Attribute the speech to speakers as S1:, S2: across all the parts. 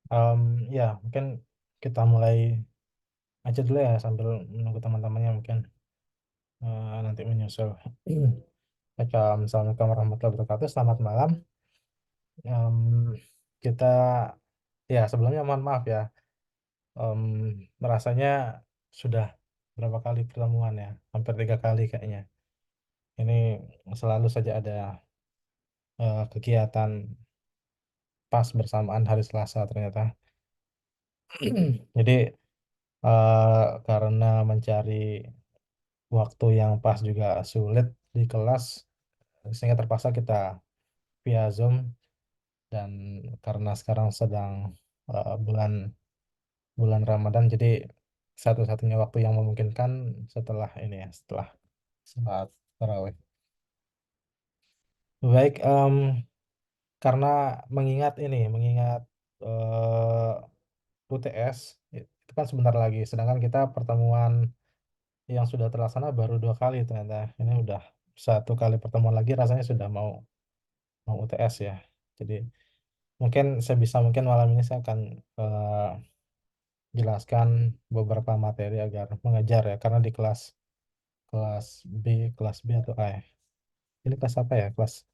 S1: Em, ya, mungkin kita mulai aja dulu ya sambil menunggu teman-temannya mungkin nanti menyusul. Assalamualaikum warahmatullahi wabarakatuh. Selamat malam. Em, kita sebelumnya mohon maaf ya. Em, Merasanya sudah berapa kali pertemuan ya? Hampir 3 kali kayaknya. Ini selalu saja ada kegiatan pas bersamaan hari Selasa ternyata. Jadi karena mencari waktu yang pas juga sulit di kelas, sehingga terpaksa kita via Zoom. Dan karena sekarang sedang bulan bulan Ramadan, jadi satu-satunya waktu yang memungkinkan setelah ini ya, setelah sholat tarawih. Baik, karena mengingat UTS itu kan sebentar lagi, sedangkan kita pertemuan yang sudah terlaksana baru 2 kali ternyata. Ini udah 1 kali pertemuan lagi, rasanya sudah mau mau UTS ya. Jadi mungkin sebisa mungkin malam ini saya akan jelaskan beberapa materi agar mengejar ya, karena di kelas kelas B kelas B atau A ya. Ini kelas apa ya?
S2: Kelas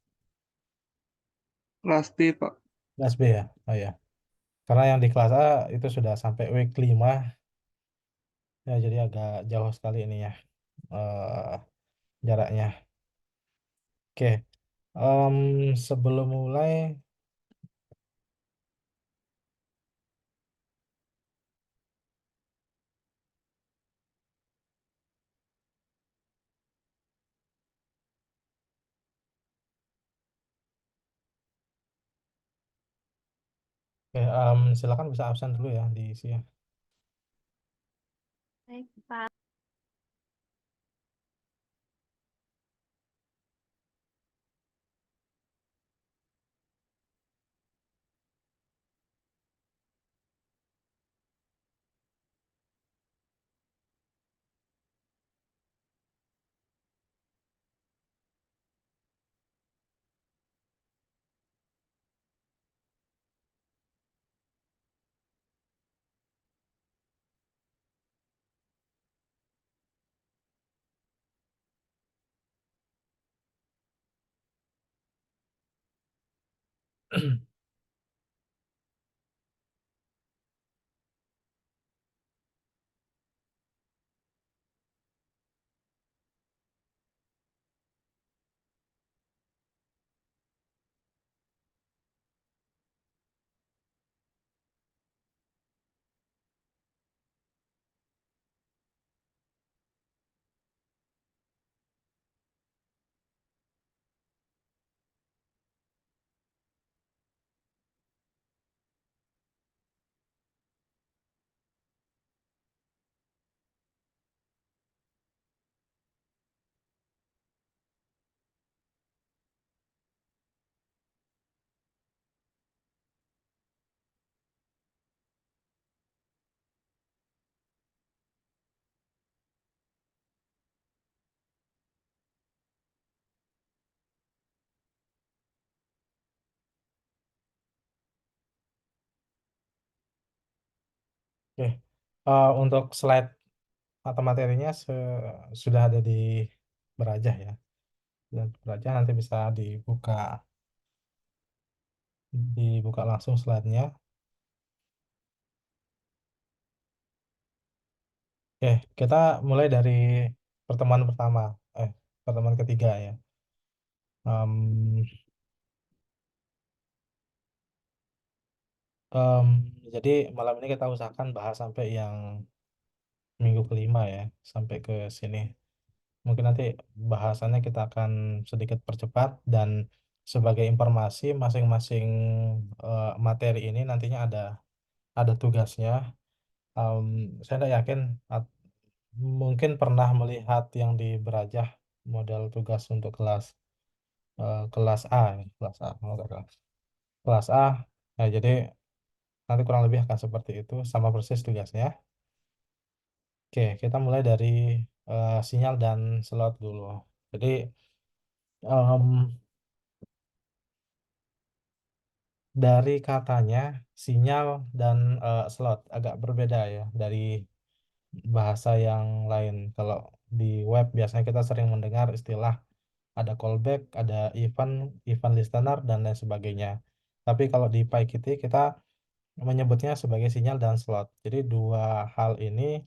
S2: B, Pak.
S1: Kelas B ya. Oh ya, karena yang di kelas A itu sudah sampai week 5 ya, jadi agak jauh sekali ini ya, eh, jaraknya. Oke, sebelum mulai, oke, silakan bisa absen dulu ya diisi ya.
S2: Baik, Pak.
S1: Oke, untuk slide atau materinya sudah ada di Berajah ya. Dan Berajah nanti bisa dibuka langsung slide-nya. Oke, kita mulai dari pertemuan pertama, eh, pertemuan ketiga ya. Em, em, jadi malam ini kita usahakan bahas sampai yang minggu kelima ya, sampai ke sini. Mungkin nanti bahasannya kita akan sedikit percepat, dan sebagai informasi masing-masing materi ini nantinya ada tugasnya. Em, saya tidak yakin, mungkin pernah melihat yang di Berajah model tugas untuk kelas A, ya, kelas A, kalau nggak salah. Kelas A. Nah, jadi nanti kurang lebih akan seperti itu, sama persis tugasnya. Oke, kita mulai dari sinyal dan slot dulu. Jadi em, Dari katanya, sinyal dan, slot agak berbeda ya dari bahasa yang lain. Kalau di web biasanya kita sering mendengar istilah ada callback, ada event, event listener, dan lain sebagainya. Tapi kalau di PyKit kita menyebutnya sebagai sinyal dan slot. Jadi dua hal ini,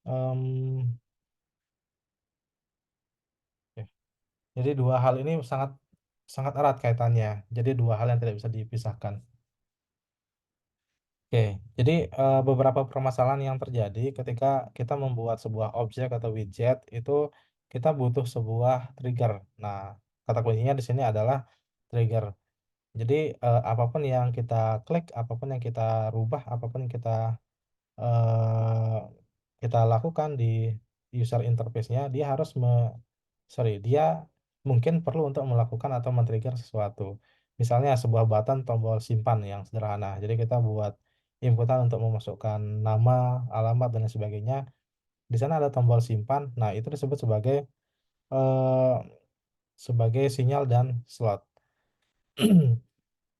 S1: mmm, ya, jadi dua hal ini sangat sangat erat kaitannya. Jadi dua hal yang tidak bisa dipisahkan. Oke, jadi, beberapa permasalahan yang terjadi ketika kita membuat sebuah objek atau widget itu kita butuh sebuah trigger. Nah, kata kuncinya di sini adalah trigger. Jadi, apapun yang kita klik, apapun yang kita rubah, apapun yang eee, kita lakukan di user interface-nya, dia harus dia mungkin perlu untuk melakukan atau men-trigger sesuatu. Misalnya sebuah button tombol simpan yang sederhana. Jadi kita buat inputan untuk memasukkan nama, alamat, dan lain sebagainya. Di sana ada tombol simpan. Nah, itu disebut eee, sebagai sinyal dan slot.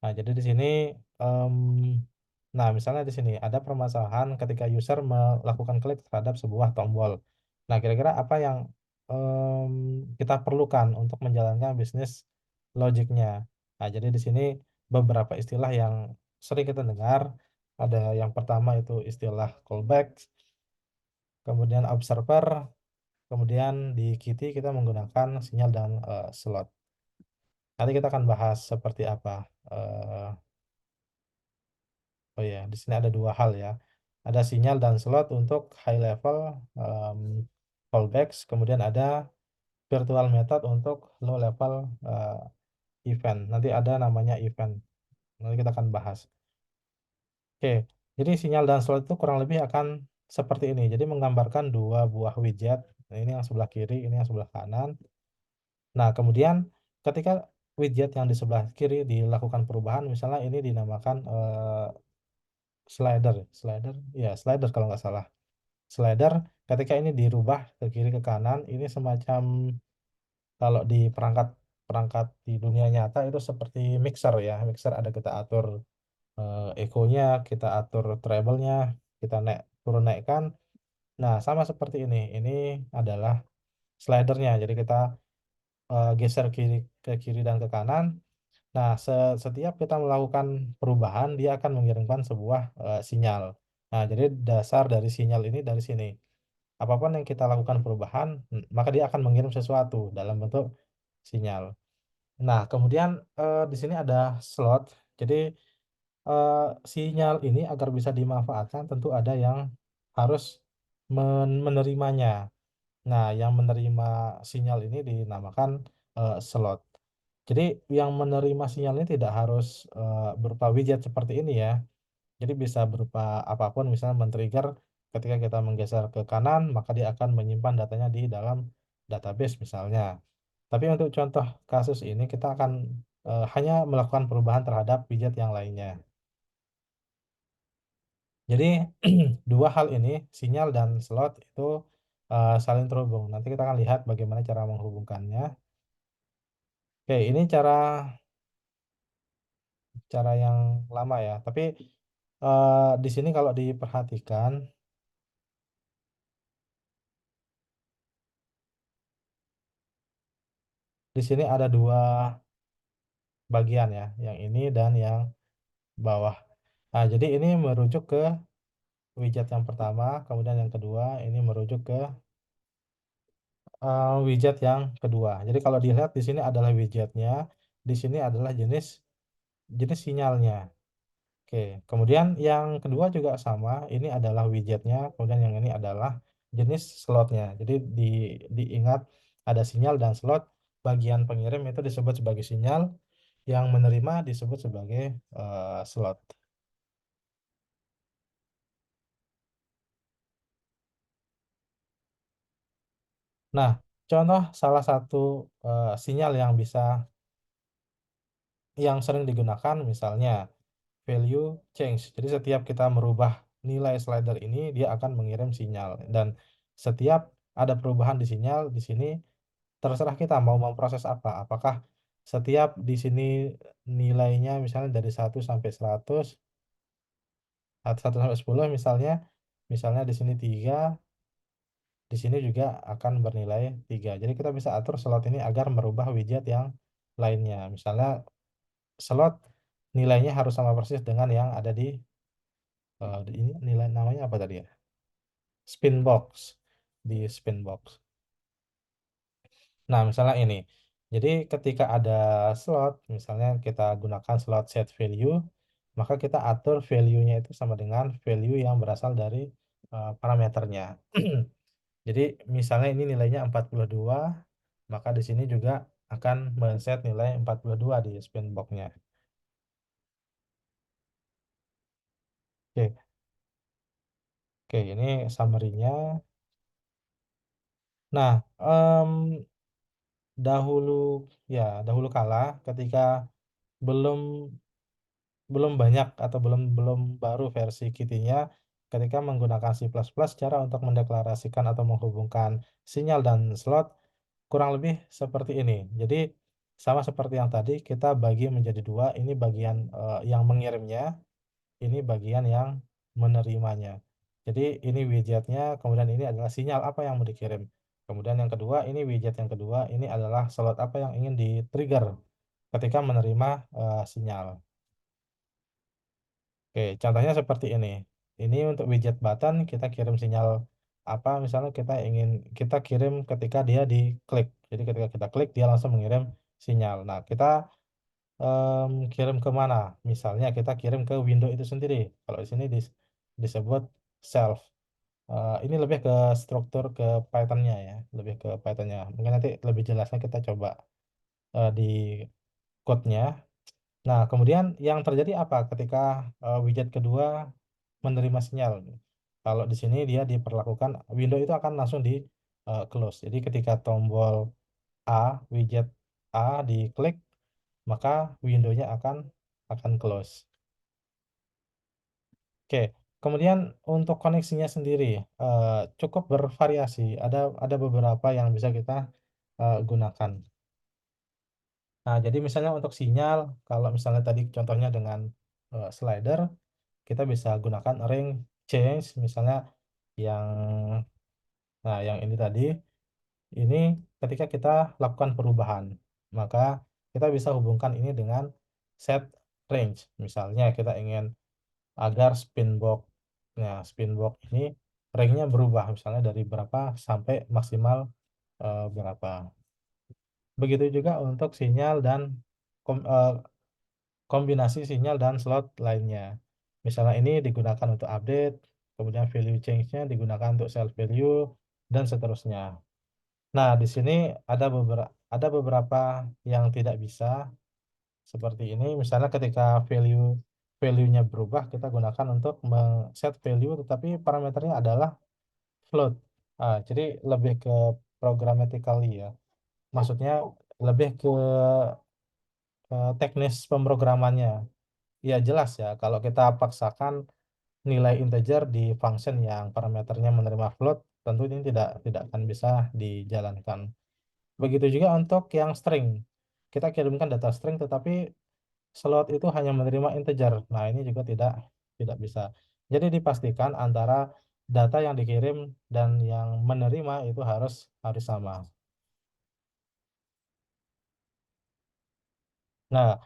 S1: Nah, jadi di sini, nah misalnya di sini ada permasalahan ketika user melakukan klik terhadap sebuah tombol. Nah, kira-kira apa yang, kita perlukan untuk menjalankan bisnis logiknya. Nah, jadi di sini beberapa istilah yang sering kita dengar, ada yang pertama itu istilah callback, kemudian observer, kemudian di Kitty kita menggunakan sinyal dan, slot. Nanti kita akan bahas seperti apa, eee oh iya, di sini ada 2 hal ya. Ada sinyal dan slot untuk high level, callbacks, kemudian ada virtual method untuk low level, event. Nanti ada namanya event, nanti kita akan bahas. Oke, jadi sinyal dan slot itu kurang lebih akan seperti ini. Jadi menggambarkan 2 buah widget, nah ini yang sebelah kiri, ini yang sebelah kanan. Nah, kemudian ketika widget yang di sebelah kiri dilakukan perubahan, misalnya ini dinamakan, slider, ya slider kalau nggak salah. Slider ketika ini dirubah ke kiri ke kanan, ini semacam kalau di perangkat perangkat di dunia nyata itu seperti mixer ya, mixer ada kita atur, echonya, kita atur treble-nya, kita turun naikkan. Nah, sama seperti ini adalah slidernya. Jadi kita, geser ke kiri dan ke kanan. Nah, setiap kita melakukan perubahan, dia akan mengirimkan sebuah, sinyal. Nah, jadi dasar dari sinyal ini dari sini. Apapun yang kita lakukan perubahan, maka dia akan mengirim sesuatu dalam bentuk sinyal. Nah, kemudian, di sini ada slot. Jadi, sinyal ini agar bisa dimanfaatkan tentu ada yang harus menerimanya. Nah, yang menerima sinyal ini dinamakan, slot. Jadi yang menerima sinyal ini tidak harus, berupa widget seperti ini ya. Jadi bisa berupa apapun misalnya men-trigger ketika kita menggeser ke kanan, maka dia akan menyimpan datanya di dalam database misalnya. Tapi untuk contoh kasus ini kita akan, hanya melakukan perubahan terhadap widget yang lainnya. Jadi 2 hal ini, sinyal dan slot itu, saling terhubung. Nanti kita akan lihat bagaimana cara menghubungkannya. Oke, ini cara cara yang lama ya, tapi, di sini kalau diperhatikan, di sini ada 2 bagian ya, yang ini dan yang bawah. Nah, jadi ini merujuk ke widget yang pertama, kemudian yang kedua ini merujuk ke, widget yang kedua. Jadi kalau dilihat di sini adalah widgetnya, di sini adalah jenis jenis sinyalnya. Oke, kemudian yang kedua juga sama, ini adalah widgetnya, kemudian yang ini adalah jenis slotnya. Jadi diingat ada sinyal dan slot, bagian pengirim itu disebut sebagai sinyal, yang menerima disebut sebagai, slot. Nah, contoh salah satu, sinyal yang sering digunakan misalnya value change. Jadi setiap kita merubah nilai slider ini, dia akan mengirim sinyal dan setiap ada perubahan di sinyal di sini terserah kita mau memproses apa. Apakah Setiap di sini nilainya misalnya dari 1 sampai 100, 1 sampai 10 misalnya, misalnya di sini 3, di sini juga akan bernilai 3. Jadi kita bisa atur slot ini agar merubah widget yang lainnya. Misalnya slot nilainya harus sama persis dengan yang ada di ini nilai namanya apa tadi ya? Spin box. Di spin box. Nah, misalnya ini. Jadi ketika ada slot, misalnya kita gunakan slot set value, maka kita atur value-nya itu sama dengan value yang berasal dari parameternya. Jadi misalnya ini nilainya 42, maka di sini juga akan men-set nilai 42 di spin box-nya. Oke, oke, ini summary-nya. Nah, dahulu dahulu kala ketika belum belum banyak atau belum belum baru versi Qt-nya, ketika menggunakan C++, cara untuk mendeklarasikan atau menghubungkan sinyal dan slot kurang lebih seperti ini. Jadi sama seperti yang tadi, kita bagi menjadi dua, ini bagian yang mengirimnya, ini bagian yang menerimanya. Jadi ini widgetnya, kemudian ini adalah sinyal apa yang mau dikirim. Kemudian yang kedua, ini widget yang kedua, ini adalah slot apa yang ingin di-trigger ketika menerima sinyal. Oke, contohnya seperti ini. Ini untuk widget button, kita kirim sinyal apa, misalnya kita kirim ketika dia diklik. Jadi ketika kita klik, dia langsung mengirim sinyal. Nah, kita kirim ke mana? Misalnya kita kirim ke window itu sendiri. Kalau di sini disebut self. Ini lebih ke struktur ke Python-nya ya, lebih ke Python-nya. Mungkin nanti lebih jelasnya kita coba di code-nya. Nah, kemudian yang terjadi apa ketika widget kedua menerima sinyal? Kalau di sini dia diperlakukan window itu akan langsung di close. Jadi ketika tombol widget A diklik, maka window-nya akan close. Oke, kemudian untuk koneksinya sendiri cukup bervariasi. Ada beberapa yang bisa kita gunakan. Nah, jadi misalnya untuk sinyal, kalau misalnya tadi contohnya dengan slider, kita bisa gunakan ring change, misalnya yang yang ini tadi, ini ketika kita lakukan perubahan, maka kita bisa hubungkan ini dengan set range. Misalnya kita ingin agar spin box ini ringnya berubah, misalnya dari berapa sampai maksimal berapa. Begitu juga untuk sinyal dan kom- eh, kombinasi sinyal dan slot lainnya. Misalnya ini digunakan untuk update, kemudian value change-nya digunakan untuk self value, dan seterusnya. Nah, di sini ada beberapa yang tidak bisa seperti ini. Misalnya ketika value-nya berubah, kita gunakan untuk set value, tetapi parameternya adalah float. Jadi lebih ke programmatically ya. Maksudnya lebih ke teknis pemrogramannya. Ya jelas ya, kalau kita paksakan nilai integer di function yang parameternya menerima float, tentu ini tidak akan bisa dijalankan. Begitu juga untuk yang string. Kita kirimkan data string tetapi slot itu hanya menerima integer. Nah, ini juga tidak bisa. Jadi dipastikan antara data yang dikirim dan yang menerima itu harus harus sama. Nah,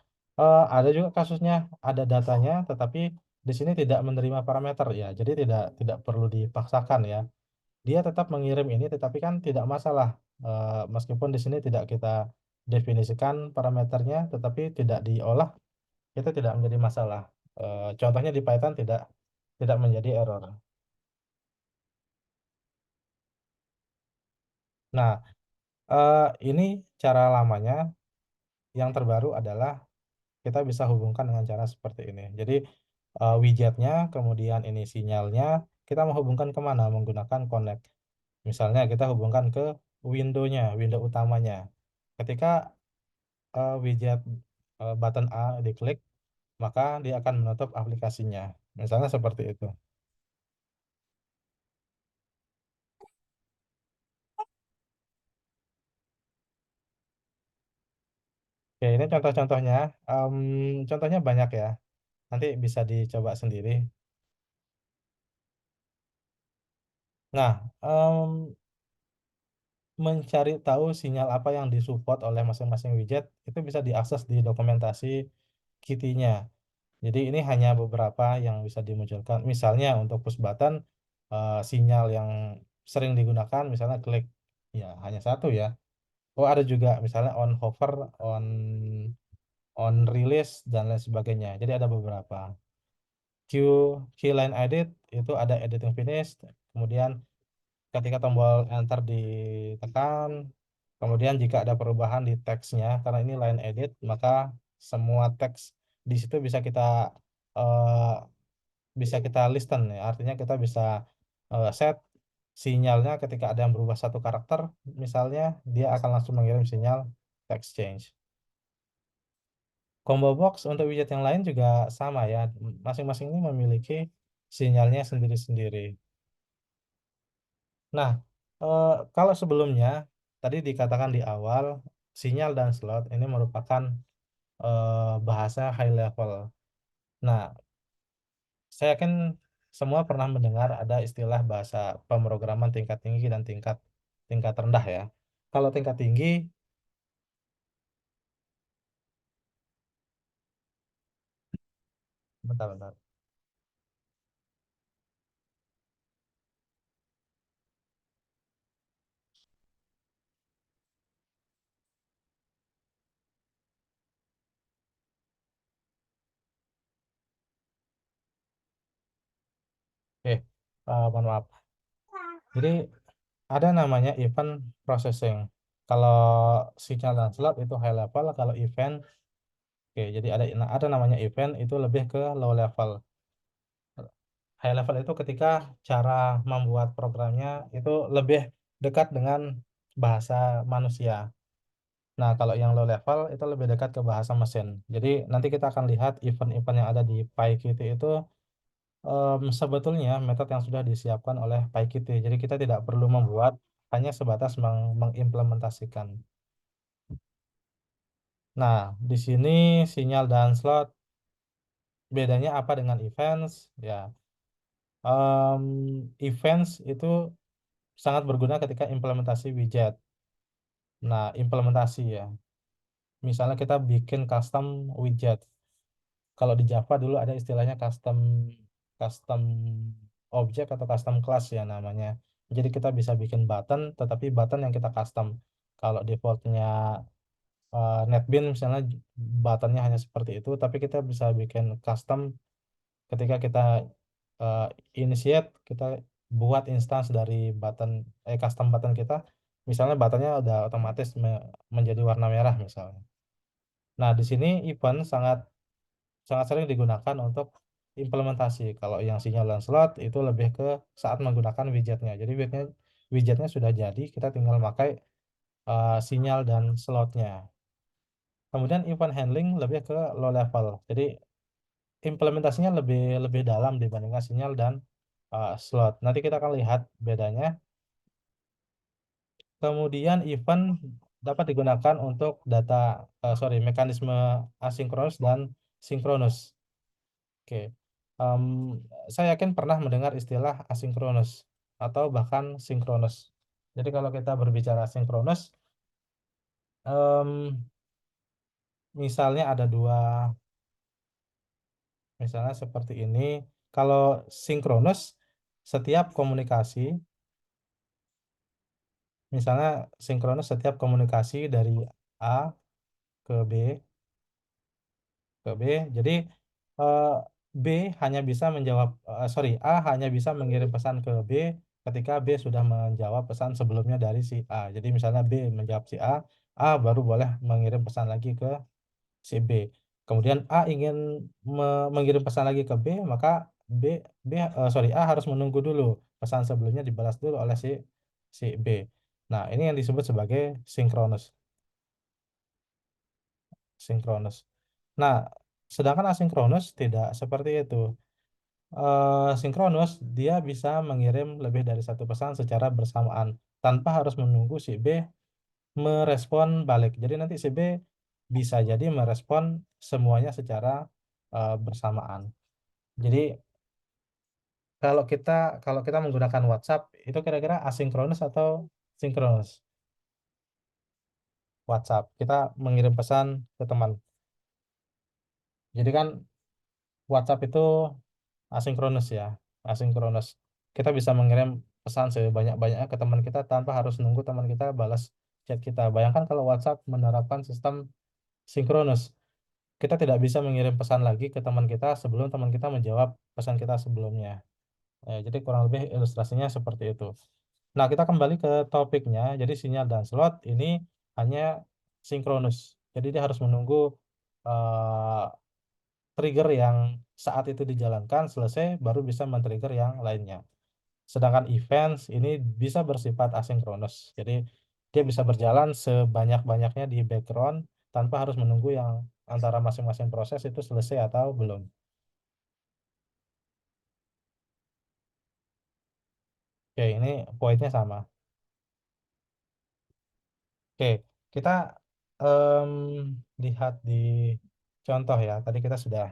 S1: ada juga kasusnya ada datanya tetapi di sini tidak menerima parameter ya. Jadi tidak tidak perlu dipaksakan ya. Dia tetap mengirim ini tetapi kan tidak masalah. Meskipun di sini tidak kita definisikan parameternya tetapi tidak diolah, itu tidak menjadi masalah. Contohnya di Python tidak tidak menjadi error. Nah, ini cara lamanya. Yang terbaru adalah kita bisa hubungkan dengan cara seperti ini. Jadi widgetnya, kemudian ini sinyalnya, kita menghubungkan kemana? Menggunakan connect. Misalnya kita hubungkan ke window-nya, window utamanya. Ketika widget button A diklik, maka dia akan menutup aplikasinya. Misalnya seperti itu. Oke, ini contoh-contohnya, contohnya banyak ya, nanti bisa dicoba sendiri. Nah, mencari tahu sinyal apa yang disupport oleh masing-masing widget itu bisa diakses di dokumentasi Qt-nya. Jadi ini hanya beberapa yang bisa dimunculkan. Misalnya untuk push button, sinyal yang sering digunakan misalnya klik, ya hanya satu ya. Oh ada juga misalnya on hover, on release dan lain sebagainya. Jadi ada beberapa. Q Keyline edit itu ada editing finish, kemudian ketika tombol enter ditekan, kemudian jika ada perubahan di teksnya, karena ini line edit, maka semua teks di situ eh, bisa kita listen ya. Artinya kita bisa set sinyalnya ketika ada yang berubah satu karakter, misalnya dia akan langsung mengirim sinyal text change. Combo box untuk widget yang lain juga sama ya. Masing-masing ini memiliki sinyalnya sendiri-sendiri. Nah, kalau sebelumnya tadi dikatakan di awal, sinyal dan slot ini merupakan bahasa high level. Nah, saya yakin semua pernah mendengar ada istilah bahasa pemrograman tingkat tinggi dan tingkat tingkat rendah ya. Kalau tingkat tinggi, bentar-bentar. Oke, mohon maaf. Jadi ada namanya event processing. Kalau sinyal dan slot itu high level, kalau event, oke, jadi ada namanya event itu lebih ke low level. High level itu ketika cara membuat programnya itu lebih dekat dengan bahasa manusia. Nah, kalau yang low level itu lebih dekat ke bahasa mesin. Jadi nanti kita akan lihat event-event yang ada di PyQt itu sebetulnya metode yang sudah disiapkan oleh PyQt. Jadi kita tidak perlu membuat, hanya sebatas mengimplementasikan. Nah, di sini sinyal dan slot bedanya apa dengan events? Ya, events itu sangat berguna ketika implementasi widget. Nah, implementasi ya. Misalnya kita bikin custom widget. Kalau di Java dulu ada istilahnya custom custom object atau custom class ya namanya. Jadi kita bisa bikin button, tetapi button yang kita custom. Kalau defaultnya NetBeans misalnya buttonnya hanya seperti itu, tapi kita bisa bikin custom ketika kita eh, initiate, kita buat instance dari custom button kita. Misalnya buttonnya udah otomatis menjadi warna merah misalnya. Nah, di sini event sangat sangat sering digunakan untuk implementasi. Kalau yang sinyal dan slot itu lebih ke saat menggunakan widgetnya. Jadi widgetnya sudah jadi, kita tinggal pakai sinyal dan slotnya. Kemudian event handling lebih ke low level. Jadi implementasinya lebih lebih dalam dibandingkan sinyal dan slot. Nanti kita akan lihat bedanya. Kemudian event dapat digunakan untuk mekanisme asinkronus dan sinkronus. Oke. Em, saya yakin pernah mendengar istilah asinkronus atau bahkan sinkronus. Jadi kalau kita berbicara sinkronus, em, misalnya ada dua, misalnya seperti ini. Kalau sinkronus, setiap komunikasi, misalnya sinkronus setiap komunikasi dari A ke B ke B. Jadi eh, B hanya bisa menjawab, A hanya bisa mengirim pesan ke B ketika B sudah menjawab pesan sebelumnya dari si A. Jadi misalnya B menjawab si A baru boleh mengirim pesan lagi ke si B. Kemudian A ingin mengirim pesan lagi ke B, maka B A harus menunggu dulu pesan sebelumnya dibalas dulu oleh si B. Nah, ini yang disebut sebagai sinkronus. Sinkronus. Nah, sedangkan asinkronus tidak seperti itu. Sinkronus dia bisa mengirim lebih dari satu pesan secara bersamaan tanpa harus menunggu si B merespon balik. Jadi nanti si B bisa jadi merespon semuanya secara bersamaan. Jadi kalau kita menggunakan WhatsApp itu kira-kira asinkronus atau sinkronus? WhatsApp kita mengirim pesan ke teman. Jadi kan WhatsApp itu asinkronus ya, asinkronus. Kita bisa mengirim pesan sebanyak-banyaknya ke teman kita tanpa harus nunggu teman kita balas chat kita. Bayangkan kalau WhatsApp menerapkan sistem sinkronus, kita tidak bisa mengirim pesan lagi ke teman kita sebelum teman kita menjawab pesan kita sebelumnya. Jadi kurang lebih ilustrasinya seperti itu. Nah, kita kembali ke topiknya. Jadi sinyal dan slot ini hanya sinkronus. Jadi dia harus menunggu eh, trigger yang saat itu dijalankan selesai baru bisa men-trigger yang lainnya. Sedangkan events ini bisa bersifat asinkronus. Jadi dia bisa berjalan sebanyak-banyaknya di background tanpa harus menunggu yang antara masing-masing proses itu selesai atau belum. Oke, ini poinnya sama. Oke, kita em, lihat di contoh ya. Tadi kita sudah.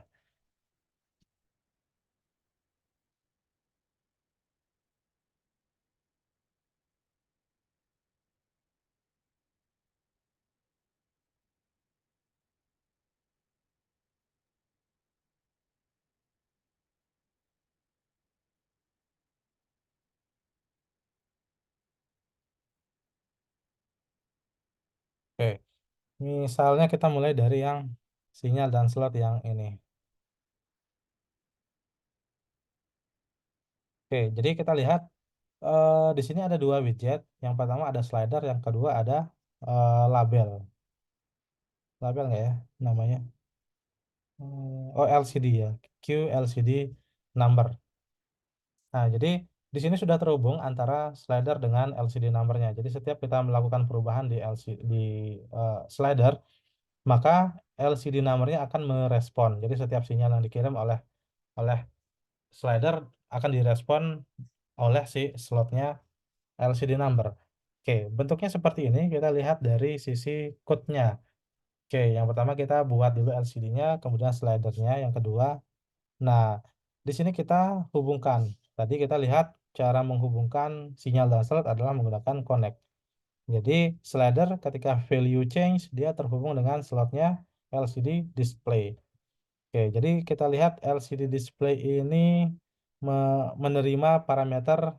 S1: Oke, misalnya kita mulai dari yang sinyal dan slot yang ini. Oke, jadi kita lihat di sini ada dua widget. Yang pertama ada slider, yang kedua ada label. Label nggak ya namanya? Oh, LCD ya. Q LCD number. Nah, jadi di sini sudah terhubung antara slider dengan LCD numbernya. Jadi setiap kita melakukan perubahan di LCD di slider, maka LCD numbernya akan merespon. Jadi setiap sinyal yang dikirim oleh oleh slider akan direspon oleh si slotnya LCD number. Oke, bentuknya seperti ini. Kita lihat dari sisi code-nya. Oke, yang pertama kita buat dulu LCD-nya, kemudian slidernya yang kedua. Nah, di sini kita hubungkan. Tadi kita lihat cara menghubungkan sinyal dan slot adalah menggunakan connect. Jadi slider ketika value change dia terhubung dengan slotnya LCD display. Oke, jadi kita lihat LCD display ini menerima parameter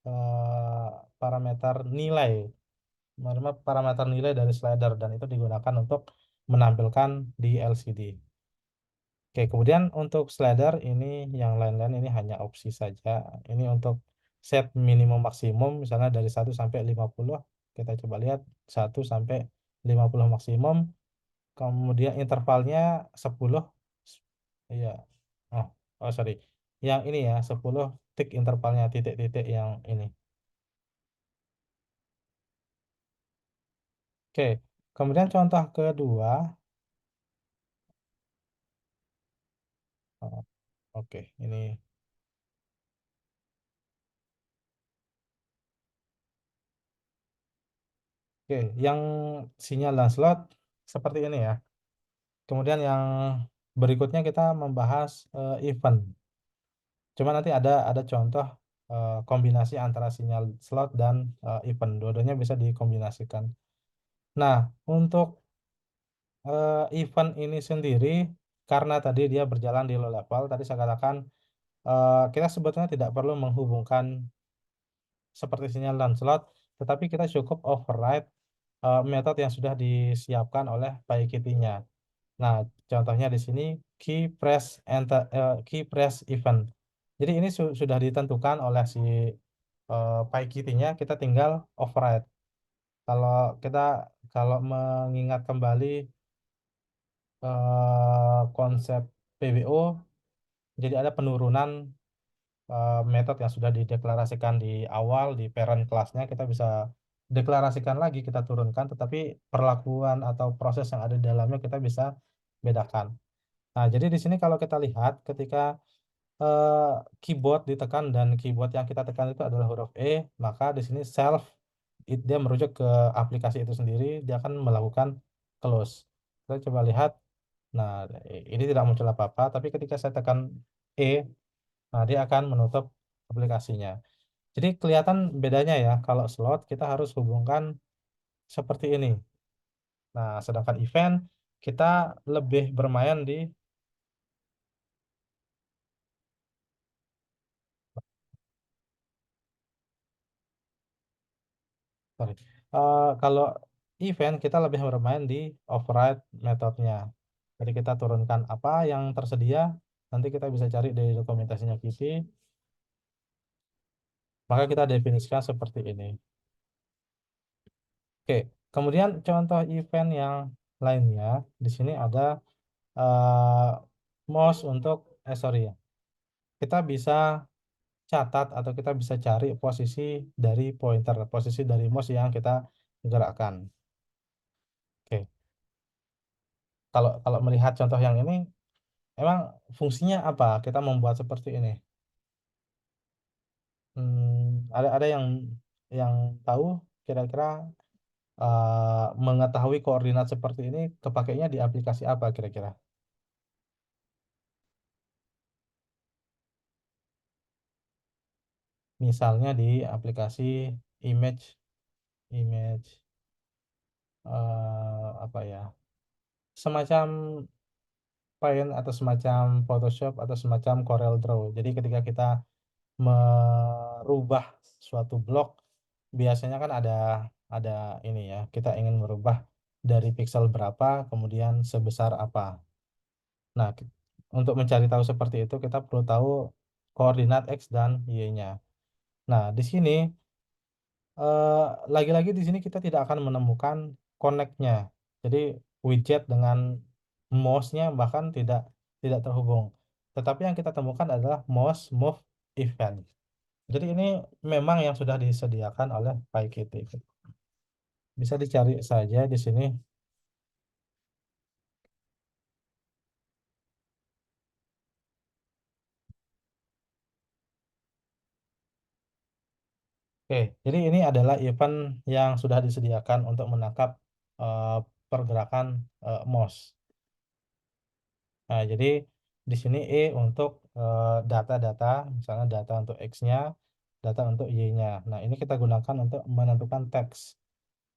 S1: eh, parameter nilai, menerima parameter nilai dari slider dan itu digunakan untuk menampilkan di LCD. Oke, kemudian untuk slider ini yang lain-lain ini hanya opsi saja. Ini untuk set minimum maksimum misalnya dari 1 sampai 50. Kita coba lihat 1 sampai 50 maksimum. Kemudian intervalnya 10. Iya. Oh, oh sorry. Yang ini ya 10 tick intervalnya titik-titik yang ini. Oke. Kemudian contoh kedua. Oh, oke, ini. Oke, yang sinyal dan slot seperti ini ya. Kemudian yang berikutnya kita membahas event. Cuma nanti ada contoh kombinasi antara sinyal slot dan event. Dua-duanya bisa dikombinasikan. Nah, untuk event ini sendiri, karena tadi dia berjalan di low level, tadi saya katakan kita sebetulnya tidak perlu menghubungkan seperti sinyal dan slot, tetapi kita cukup override metode yang sudah disiapkan oleh PyKit-nya. Nah, contohnya di sini key press event. Jadi ini sudah ditentukan oleh si PyKit-nya, kita tinggal override. Kalau kita kalau mengingat kembali konsep PBO, jadi ada penurunan metode yang sudah dideklarasikan di awal di parent kelasnya kita bisa deklarasikan lagi kita turunkan, tetapi perlakuan atau proses yang ada di dalamnya kita bisa bedakan. Nah, jadi di sini kalau kita lihat ketika eh, keyboard ditekan dan keyboard yang kita tekan itu adalah huruf E, maka di sini self dia merujuk ke aplikasi itu sendiri, dia akan melakukan close. Kita coba lihat. Nah, ini tidak muncul apa-apa, tapi ketika saya tekan E, nah dia akan menutup aplikasinya. Jadi kelihatan bedanya ya, kalau slot kita harus hubungkan seperti ini. Nah, sedangkan event kita lebih bermain di, sorry. Kalau event kita lebih bermain di override metodenya. Jadi kita turunkan apa yang tersedia, nanti kita bisa cari dari dokumentasinya Kipi, maka kita definisikan seperti ini. Oke, kemudian contoh event yang lainnya, di sini ada eh, mouse untuk, sorry ya, kita bisa catat atau kita bisa cari posisi dari pointer, posisi dari mouse yang kita gerakkan. Oke, kalau kalau melihat contoh yang ini, emang fungsinya apa? Kita membuat seperti ini. Ada yang tahu kira-kira mengetahui koordinat seperti ini kepakainya di aplikasi apa kira-kira? Misalnya di aplikasi image, image apa ya? Semacam Paint atau semacam Photoshop atau semacam Corel Draw. Jadi ketika kita merubah suatu blok, biasanya kan ada ini ya, kita ingin merubah dari pixel berapa, kemudian sebesar apa. Nah, untuk mencari tahu seperti itu, kita perlu tahu koordinat X dan Y-nya. Nah, di sini eh, lagi-lagi di sini kita tidak akan menemukan connect-nya. Jadi widget dengan mouse-nya bahkan tidak tidak terhubung. Tetapi yang kita temukan adalah mouse move event. Jadi ini memang yang sudah disediakan oleh PyKit. Bisa dicari saja di sini. Oke, jadi ini adalah event yang sudah disediakan untuk menangkap eh, pergerakan mouse. Nah, jadi di sini E untuk data-data, misalnya data untuk X-nya, data untuk Y-nya. Nah, ini kita gunakan untuk menentukan teks.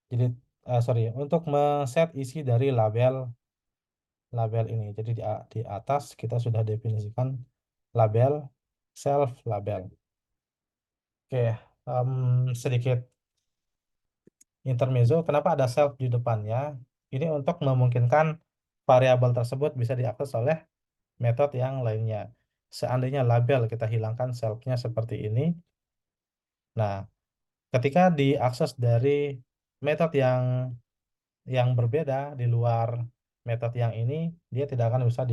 S1: Jadi, sorry, untuk men-set isi dari label label ini. Jadi di atas kita sudah definisikan label, self label. Oke, sedikit intermezzo. Kenapa ada self di depannya? Ini untuk memungkinkan variabel tersebut bisa diakses oleh metode yang lainnya. Seandainya label kita hilangkan self-nya seperti ini, nah ketika diakses dari metode yang berbeda di luar metode yang ini, dia tidak akan bisa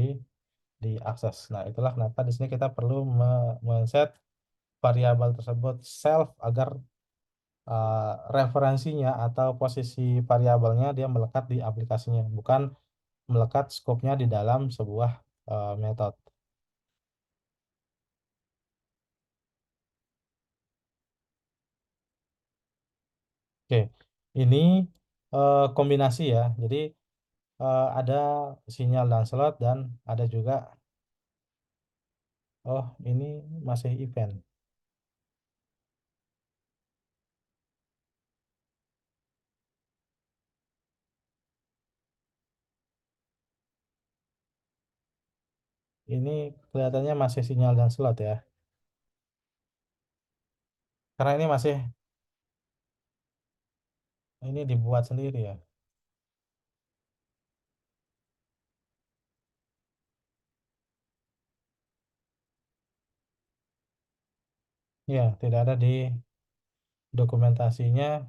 S1: diakses. Nah, itulah kenapa di sini kita perlu men-set variabel tersebut self agar referensinya atau posisi variabelnya dia melekat di aplikasinya, bukan melekat skopnya di dalam sebuah metode. Oke, ini kombinasi ya. Jadi ada sinyal dan slot dan ada juga, oh ini masih event. Ini kelihatannya masih sinyal dan slot ya. Karena ini dibuat sendiri ya. Ya, tidak ada di dokumentasinya.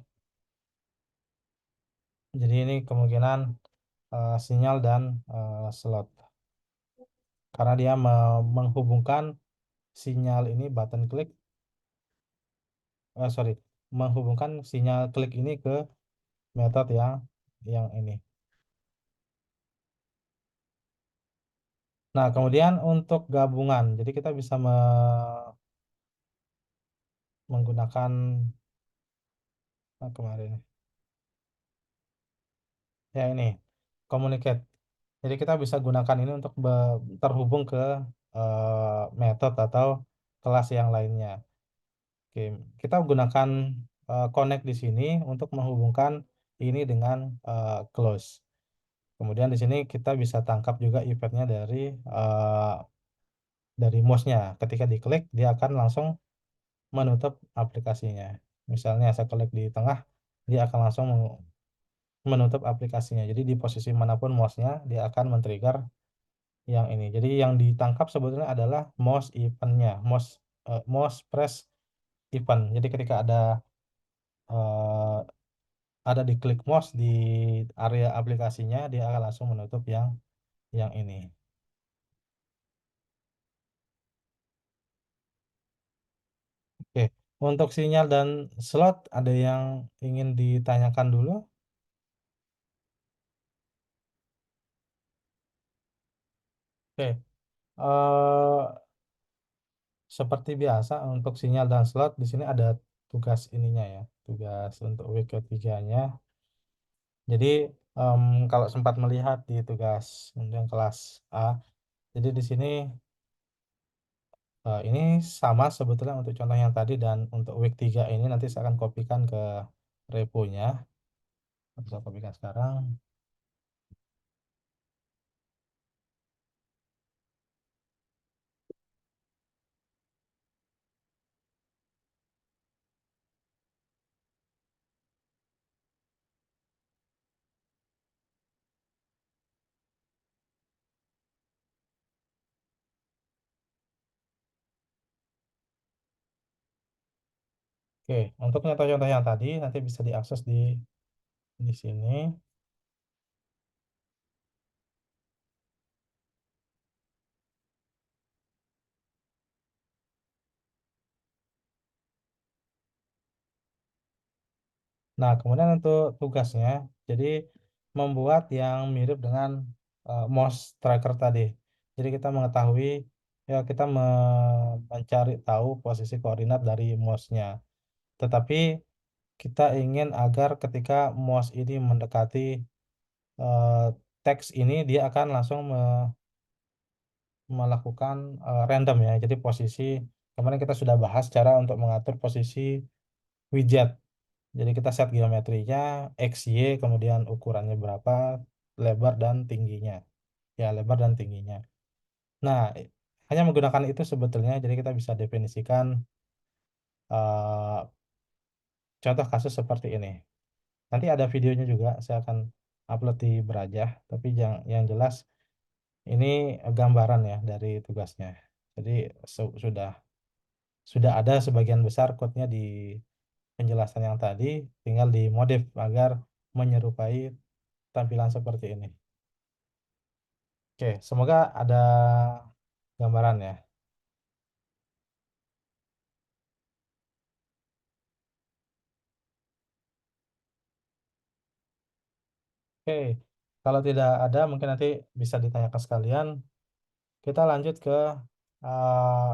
S1: Jadi ini kemungkinan sinyal dan slot. Karena dia menghubungkan sinyal ini button klik, sorry, menghubungkan sinyal klik ini ke metode yang ini. Nah, kemudian untuk gabungan, jadi kita bisa menggunakan kemarin ya ini communicate. Jadi kita bisa gunakan ini untuk terhubung ke metode atau kelas yang lainnya. Oke, kita gunakan connect di sini untuk menghubungkan ini dengan close. Kemudian di sini kita bisa tangkap juga eventnya dari mouse-nya. Ketika diklik, dia akan langsung menutup aplikasinya. Misalnya saya klik di tengah, dia akan langsung menutup aplikasinya. Jadi di posisi manapun mouse-nya, dia akan men-trigger yang ini. Jadi yang ditangkap sebetulnya adalah mouse event-nya, mouse press event. Jadi ketika eh, ada di klik mouse di area aplikasinya, dia akan langsung menutup yang ini. Oke, untuk sinyal dan slot ada yang ingin ditanyakan dulu? Oke, seperti biasa untuk sinyal dan slot di sini ada tugas ininya ya, tugas untuk week ketiganya. Jadi kalau sempat melihat di tugas yang kelas A, jadi di sini ini sama sebetulnya untuk contoh yang tadi dan untuk week 3 ini nanti saya akan kopikan ke reponya. Bisa kopikan sekarang. Oke, untuk contoh-contoh yang tadi nanti bisa diakses di sini. Nah, kemudian untuk tugasnya, jadi membuat yang mirip dengan mouse tracker tadi. Jadi kita mengetahui, ya kita mencari tahu posisi koordinat dari mouse-nya. Tetapi kita ingin agar ketika mouse ini mendekati eh, teks ini, dia akan langsung melakukan random ya. Jadi posisi, kemarin kita sudah bahas cara untuk mengatur posisi widget. Jadi kita set geometrinya, X, Y, kemudian ukurannya berapa, lebar dan tingginya. Ya, lebar dan tingginya. Nah, hanya menggunakan itu sebetulnya, jadi kita bisa definisikan eh, contoh kasus seperti ini. Nanti ada videonya juga, saya akan upload di Brajah, tapi yang jelas ini gambaran ya dari tugasnya. Jadi sudah ada sebagian besar code-nya di penjelasan yang tadi, tinggal dimodif agar menyerupai tampilan seperti ini. Oke, semoga ada gambaran ya. Oke, kalau tidak ada mungkin nanti bisa ditanyakan sekalian. Kita lanjut ke eh,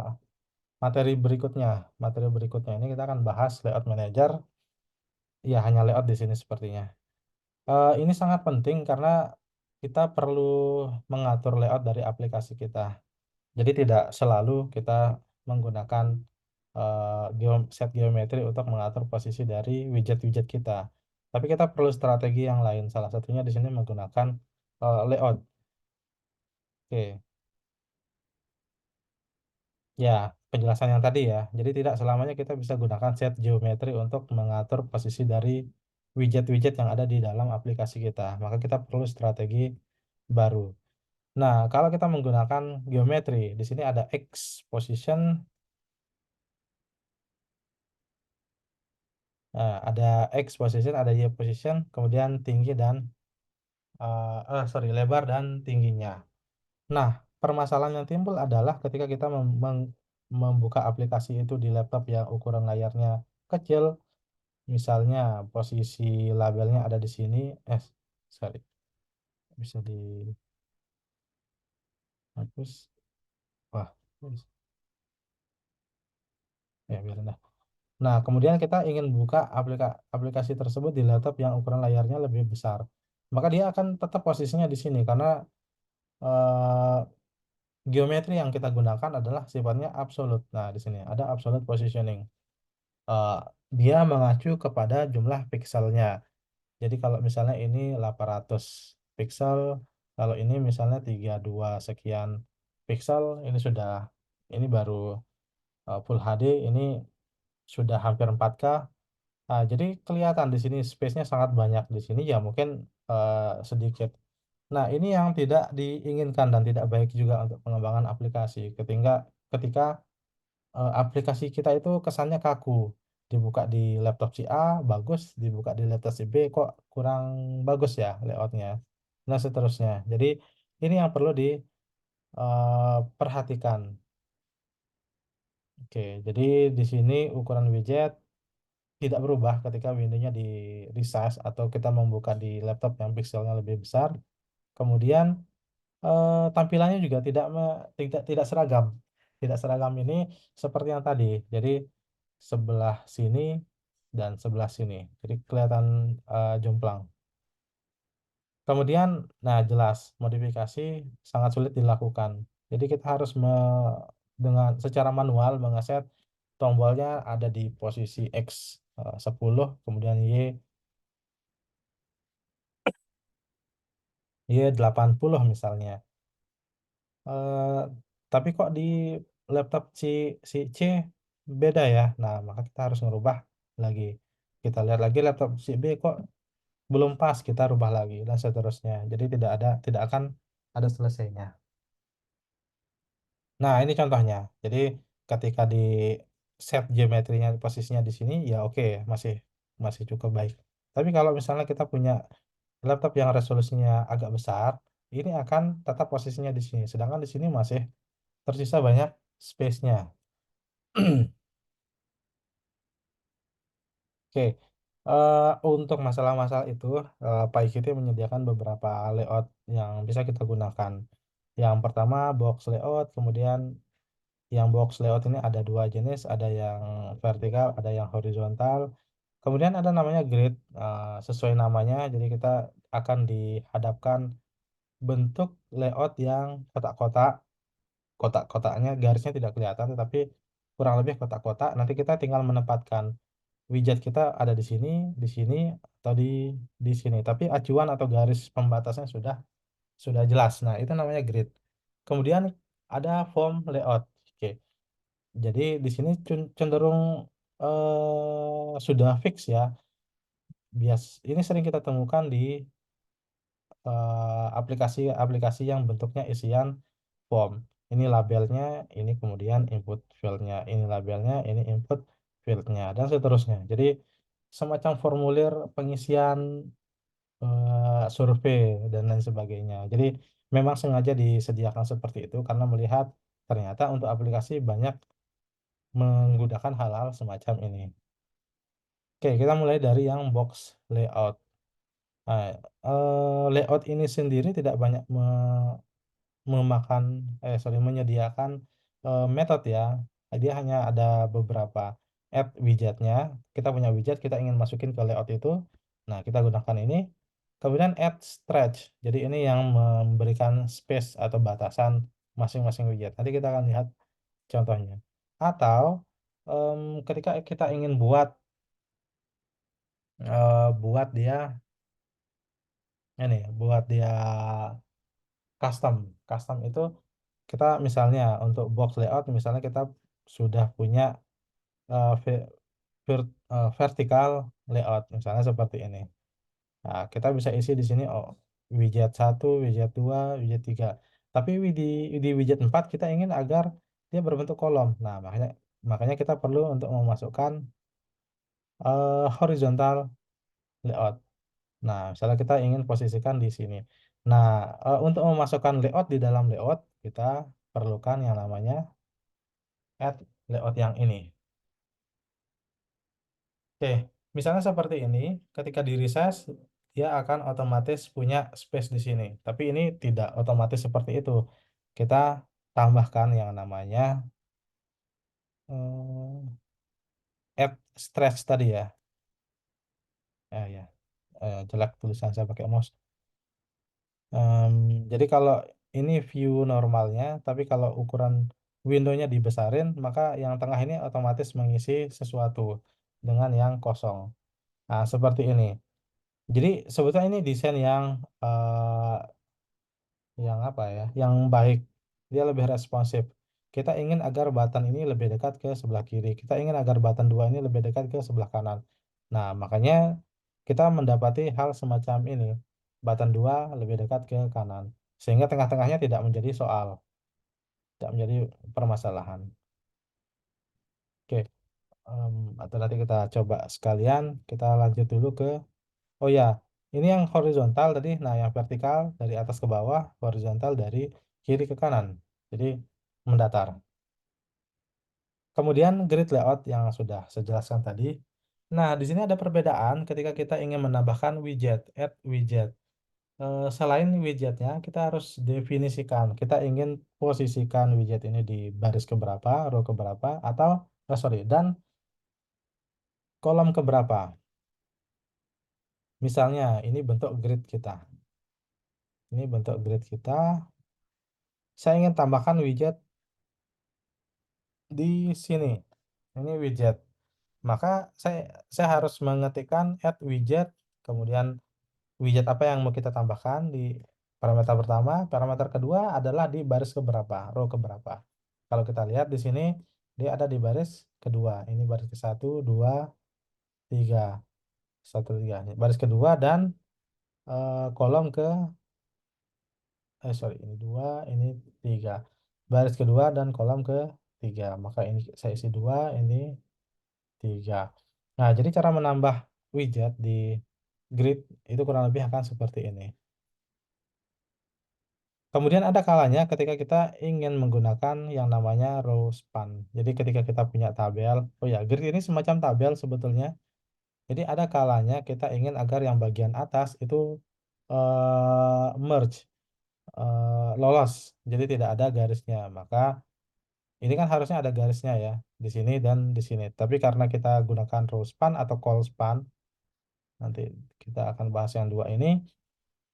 S1: materi berikutnya. Materi berikutnya ini kita akan bahas layout manager. Ya, hanya layout di sini sepertinya. Ini sangat penting karena kita perlu mengatur layout dari aplikasi kita. Jadi tidak selalu kita menggunakan set geometri untuk mengatur posisi dari widget-widget kita. Tapi kita perlu strategi yang lain. Salah satunya di sini menggunakan layout. Oke, ya penjelasan yang tadi ya. Jadi tidak selamanya kita bisa gunakan set geometri untuk mengatur posisi dari widget-widget yang ada di dalam aplikasi kita. Maka kita perlu strategi baru. Nah, kalau kita menggunakan geometri, di sini ada X position, ada X position, ada Y position, kemudian tinggi dan sorry, lebar dan tingginya. Nah, permasalahan yang timbul adalah ketika kita membuka aplikasi itu di laptop yang ukuran layarnya kecil, misalnya posisi labelnya ada di sini, sorry, bisa dihapus. Wah, ya biar dah. Nah, kemudian kita ingin buka aplikasi tersebut di laptop yang ukuran layarnya lebih besar. Maka dia akan tetap posisinya di sini karena eee, geometri yang kita gunakan adalah sifatnya absolut. Nah, di sini ada absolute positioning. Eee, Dia mengacu kepada jumlah pikselnya. Jadi kalau misalnya ini 800 piksel, kalau ini misalnya 32 sekian piksel, ini baru, Full HD, ini sudah hampir 4K. Nah, jadi kelihatan di sini space-nya sangat banyak, di sini ya mungkin, sedikit. Nah, ini yang tidak diinginkan dan tidak baik juga untuk pengembangan aplikasi ketika, aplikasi kita itu kesannya kaku. Dibuka di laptop si A bagus, dibuka di laptop si B kok kurang bagus ya layout-nya, nah seterusnya. Jadi ini yang perlu perhatikan. Oke, jadi di sini ukuran widget tidak berubah ketika windownya di-resize atau kita membuka di laptop yang pikselnya lebih besar. Kemudian, tampilannya juga tidak seragam. Tidak seragam ini seperti yang tadi. Jadi sebelah sini dan sebelah sini. Jadi kelihatan, jomplang. Kemudian, nah jelas modifikasi sangat sulit dilakukan. Jadi kita harus dengan secara manual mengeset tombolnya ada di posisi X, 10, kemudian Y80 misalnya. Eee, tapi kok di laptop si C beda ya? Nah, maka kita harus ngerubah lagi. Kita lihat lagi laptop si B kok belum pas, kita rubah lagi dan seterusnya. Jadi tidak akan ada selesainya. Nah, ini contohnya. Jadi ketika di set geometrinya posisinya di sini, ya oke, masih masih cukup baik. Tapi kalau misalnya kita punya laptop yang resolusinya agak besar, ini akan tetap posisinya di sini, sedangkan di sini masih tersisa banyak space-nya. Oke, untuk masalah-masalah itu, PyQt menyediakan beberapa layout yang bisa kita gunakan. Yang pertama box layout, kemudian yang box layout ini ada 2 jenis, ada yang vertikal, ada yang horizontal. Kemudian ada namanya grid, sesuai namanya, jadi kita akan dihadapkan bentuk layout yang kotak-kotak. Kotak-kotaknya garisnya tidak kelihatan, tetapi kurang lebih kotak-kotak. Nanti kita tinggal menempatkan widget kita ada di sini, atau di sini. Tapi acuan atau garis pembatasnya sudah jelas. Nah, itu namanya grid. Kemudian ada form layout. Oke. Jadi di sini cenderung, sudah fix ya. Ini sering kita temukan di, aplikasi-aplikasi yang bentuknya isian form. Ini labelnya, ini kemudian input fieldnya, ini labelnya, ini input fieldnya, dan seterusnya. Jadi semacam formulir pengisian, survei dan lain sebagainya. Jadi memang sengaja disediakan seperti itu karena melihat ternyata untuk aplikasi banyak menggunakan hal-hal semacam ini. Oke, kita mulai dari yang box layout. Nah, layout ini sendiri tidak banyak menyediakan, metode ya. Dia hanya ada beberapa add widgetnya. Kita punya widget, kita ingin masukin ke layout itu. Nah, kita gunakan ini. Kemudian add stretch. Jadi ini yang memberikan space atau batasan masing-masing widget. Nanti kita akan lihat contohnya. Atau, ketika kita ingin buat dia buat dia custom. Custom itu kita misalnya untuk box layout misalnya kita sudah punya, eee, ve vertikal layout misalnya seperti ini. Nah, kita bisa isi di sini, widget 1, widget 2, widget 3. Tapi di widget 4 kita ingin agar dia berbentuk kolom. Nah, makanya makanya kita perlu untuk memasukkan, horizontal layout. Nah, misalnya kita ingin posisikan di sini. Nah, untuk memasukkan layout di dalam layout, kita perlukan yang namanya add layout yang ini. Oke, misalnya seperti ini, ketika di-resize, dia akan otomatis punya space di sini. Tapi ini tidak otomatis seperti itu. Kita tambahkan yang namanya, eee, add stretch tadi ya. Ya, jelek tulisan saya pakai mouse. Jadi kalau ini view normalnya, tapi kalau ukuran window-nya dibesarin, maka yang tengah ini otomatis mengisi sesuatu dengan yang kosong. Nah, seperti ini. Jadi sebetulnya ini desain yang apa ya, yang baik. Dia lebih responsif. Kita ingin agar button ini lebih dekat ke sebelah kiri. Kita ingin agar button 2 ini lebih dekat ke sebelah kanan. Nah, makanya kita mendapati hal semacam ini. Button 2 lebih dekat ke kanan. Sehingga tengah-tengahnya tidak menjadi soal, tidak menjadi permasalahan. Oke, atau nanti kita coba sekalian, kita lanjut dulu ke, oh ya, ini yang horizontal tadi, nah yang vertikal dari atas ke bawah, horizontal dari kiri ke kanan. Jadi mendatar. Kemudian grid layout yang sudah saya jelaskan tadi. Nah, di sini ada perbedaan ketika kita ingin menambahkan widget, add widget. Selain widgetnya, kita harus definisikan. Kita ingin posisikan widget ini di baris keberapa, row keberapa, atau, sorry, dan kolom keberapa. Misalnya, ini bentuk grid kita. Ini bentuk grid kita. Saya ingin tambahkan widget di sini. Ini widget. Maka saya harus mengetikkan add widget, kemudian widget apa yang mau kita tambahkan di parameter pertama, parameter kedua adalah di baris keberapa, row keberapa. Kalau kita lihat di sini, dia ada di baris kedua. Ini baris ke satu, dua, tiga, satu, tiga. Baris kedua dan kolom ke, sorry, ini dua, ini tiga. Baris kedua dan kolom ke tiga. Maka ini saya isi dua, ini tiga. Nah, jadi cara menambah widget di grid itu kurang lebih akan seperti ini. Kemudian ada kalanya ketika kita ingin menggunakan yang namanya row span. Jadi ketika kita punya tabel, oh ya, grid ini semacam tabel sebetulnya. Jadi ada kalanya kita ingin agar yang bagian atas itu merge, lolos. Jadi tidak ada garisnya. Maka ini kan harusnya ada garisnya ya, di sini dan di sini. Tapi karena kita gunakan row span atau call span, nanti kita akan bahas yang dua ini.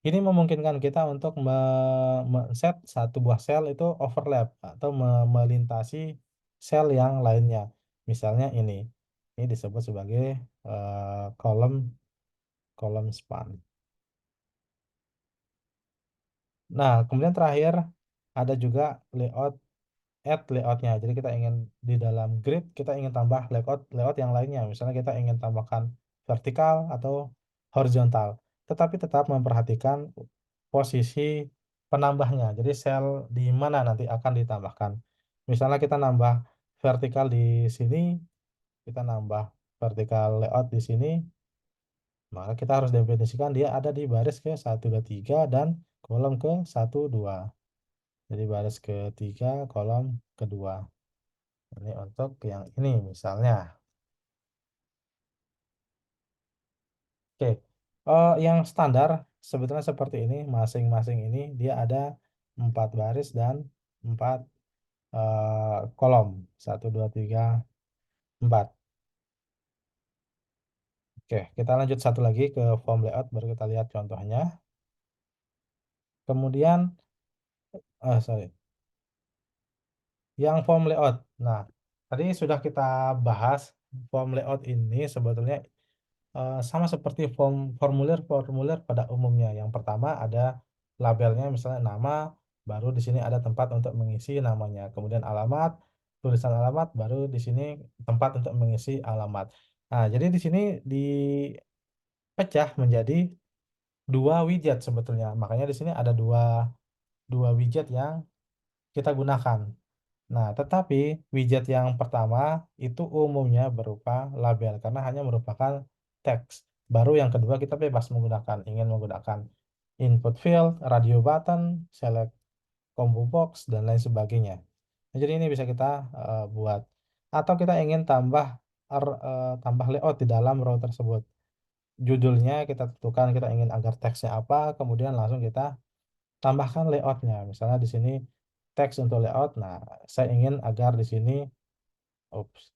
S1: Ini memungkinkan kita untuk set satu buah sel itu overlap atau melintasi sel yang lainnya. Misalnya ini. Ini disebut sebagai kolom kolom span. Nah, kemudian terakhir ada juga layout, add layoutnya. Jadi kita ingin di dalam grid kita ingin tambah layout layout yang lainnya. Misalnya kita ingin tambahkan vertikal atau horizontal, tetapi tetap memperhatikan posisi penambahnya. Jadi sel di mana nanti akan ditambahkan. Misalnya kita nambah vertikal di sini, kita nambah vertikal layout di sini, maka kita harus definisikan dia ada di baris ke satu 2 3 dan kolom ke satu 2. Jadi baris ketiga, kolom kedua. Ini untuk yang ini misalnya. Oke, yang standar sebetulnya seperti ini. Masing-masing ini dia ada 4 baris dan 4 kolom. Satu, dua, tiga, 4. Oke, kita lanjut satu lagi ke form layout, baru kita lihat contohnya. Kemudian, sorry, yang form layout. Nah, tadi sudah kita bahas form layout ini sebetulnya sama seperti formulir-formulir pada umumnya. Yang pertama ada labelnya, misalnya nama, baru di sini ada tempat untuk mengisi namanya. Kemudian alamat, tulisan alamat, baru di sini tempat untuk mengisi alamat. Nah, jadi di sini dipecah menjadi dua widget sebetulnya. Makanya di sini ada dua dua widget yang kita gunakan. Nah, tetapi widget yang pertama itu umumnya berupa label karena hanya merupakan teks. Baru yang kedua kita bebas menggunakan, ingin menggunakan input field, radio button, select combo box, dan lain sebagainya. Nah, jadi ini bisa kita buat. Atau kita ingin tambah layout di dalam row tersebut. Judulnya kita tentukan kita ingin agar teksnya apa, kemudian langsung kita tambahkan layoutnya. Misalnya di sini teks untuk layout. Nah, saya ingin agar di sini ups,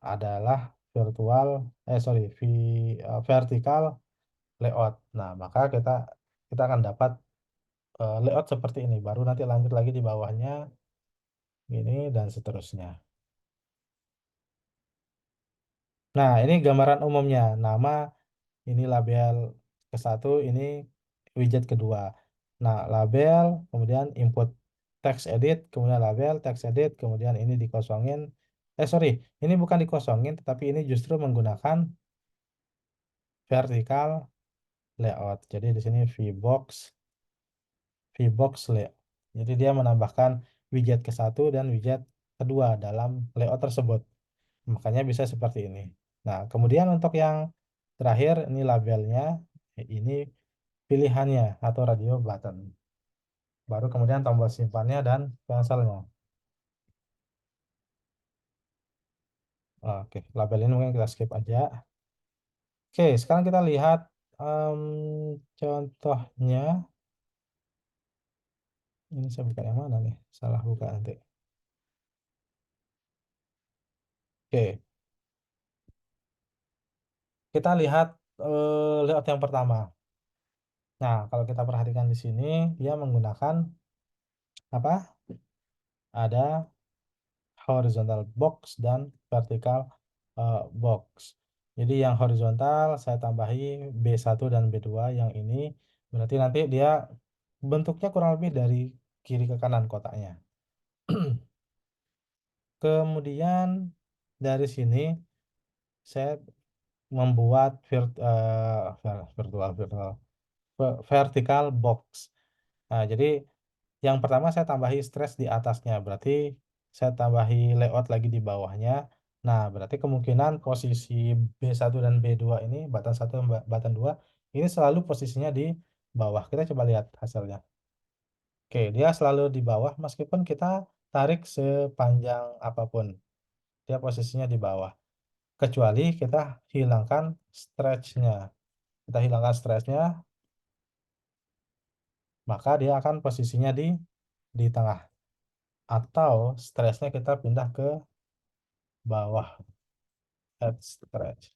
S1: adalah vertikal layout. Nah, maka kita akan dapat layout seperti ini, baru nanti lanjut lagi di bawahnya, ini dan seterusnya. Nah, ini gambaran umumnya, nama, ini label ke satu, ini widget kedua. Nah, label, kemudian input text edit, kemudian label, text edit, kemudian ini dikosongin. Sorry, ini bukan dikosongin, tetapi ini justru menggunakan vertical layout. Jadi di sini VBox layout. Jadi dia menambahkan widget ke satu dan widget kedua dalam layout tersebut. Makanya bisa seperti ini. Nah, kemudian untuk yang terakhir ini labelnya, ini pilihannya atau radio button. Baru kemudian tombol simpannya dan cancelnya. Oke, label ini mungkin kita skip aja. Oke, sekarang kita lihat contohnya. Ini saya buka yang mana nih? Salah buka nanti. Oke, kita lihat layout yang pertama. Nah, kalau kita perhatikan di sini, dia menggunakan apa? Ada horizontal box dan vertical box. Jadi yang horizontal saya tambahi B1 dan B2, yang ini berarti nanti dia bentuknya kurang lebih dari kiri ke kanan kotaknya. Kemudian dari sini saya membuat vertical box. Nah, jadi yang pertama saya tambahi stress di atasnya, berarti saya tambahi layout lagi di bawahnya. Nah, berarti kemungkinan posisi B1 dan B2 ini, button 1 dan button 2, ini selalu posisinya di bawah. Kita coba lihat hasilnya. Oke, dia selalu di bawah meskipun kita tarik sepanjang apapun. Dia posisinya di bawah. Kecuali kita hilangkan stretch-nya. Kita hilangkan stretch-nya, maka dia akan posisinya di tengah. Atau stretch-nya kita pindah ke bawah, add stretch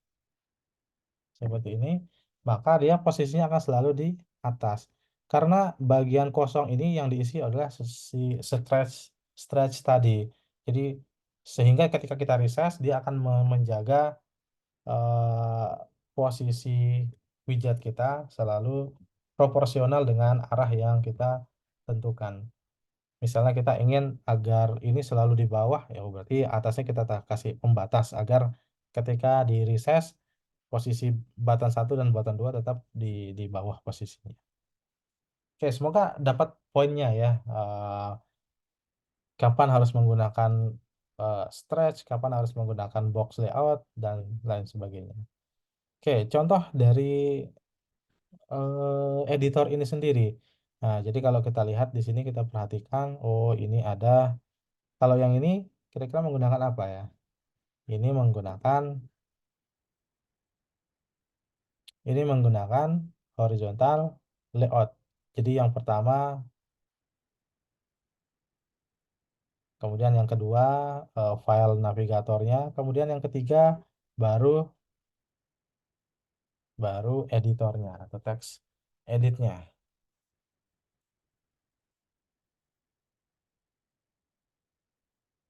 S1: seperti ini, maka dia posisinya akan selalu di atas karena bagian kosong ini yang diisi adalah si stretch tadi. Jadi sehingga ketika kita resize dia akan menjaga eh, posisi widget kita selalu proporsional dengan arah yang kita tentukan. Misalnya kita ingin agar ini selalu di bawah, ya berarti atasnya kita kasih pembatas agar ketika di resize posisi button 1 dan button 2 tetap di bawah posisinya. Oke, semoga dapat poinnya ya. Kapan harus menggunakan stretch, kapan harus menggunakan box layout, dan lain sebagainya. Oke, contoh dari editor ini sendiri. Nah, jadi kalau kita lihat di sini kita perhatikan, oh ini ada, kalau yang ini kira-kira menggunakan apa ya? Ini menggunakan horizontal layout. Jadi yang pertama, kemudian yang kedua file navigatornya, kemudian yang ketiga baru baru editornya atau teks editnya.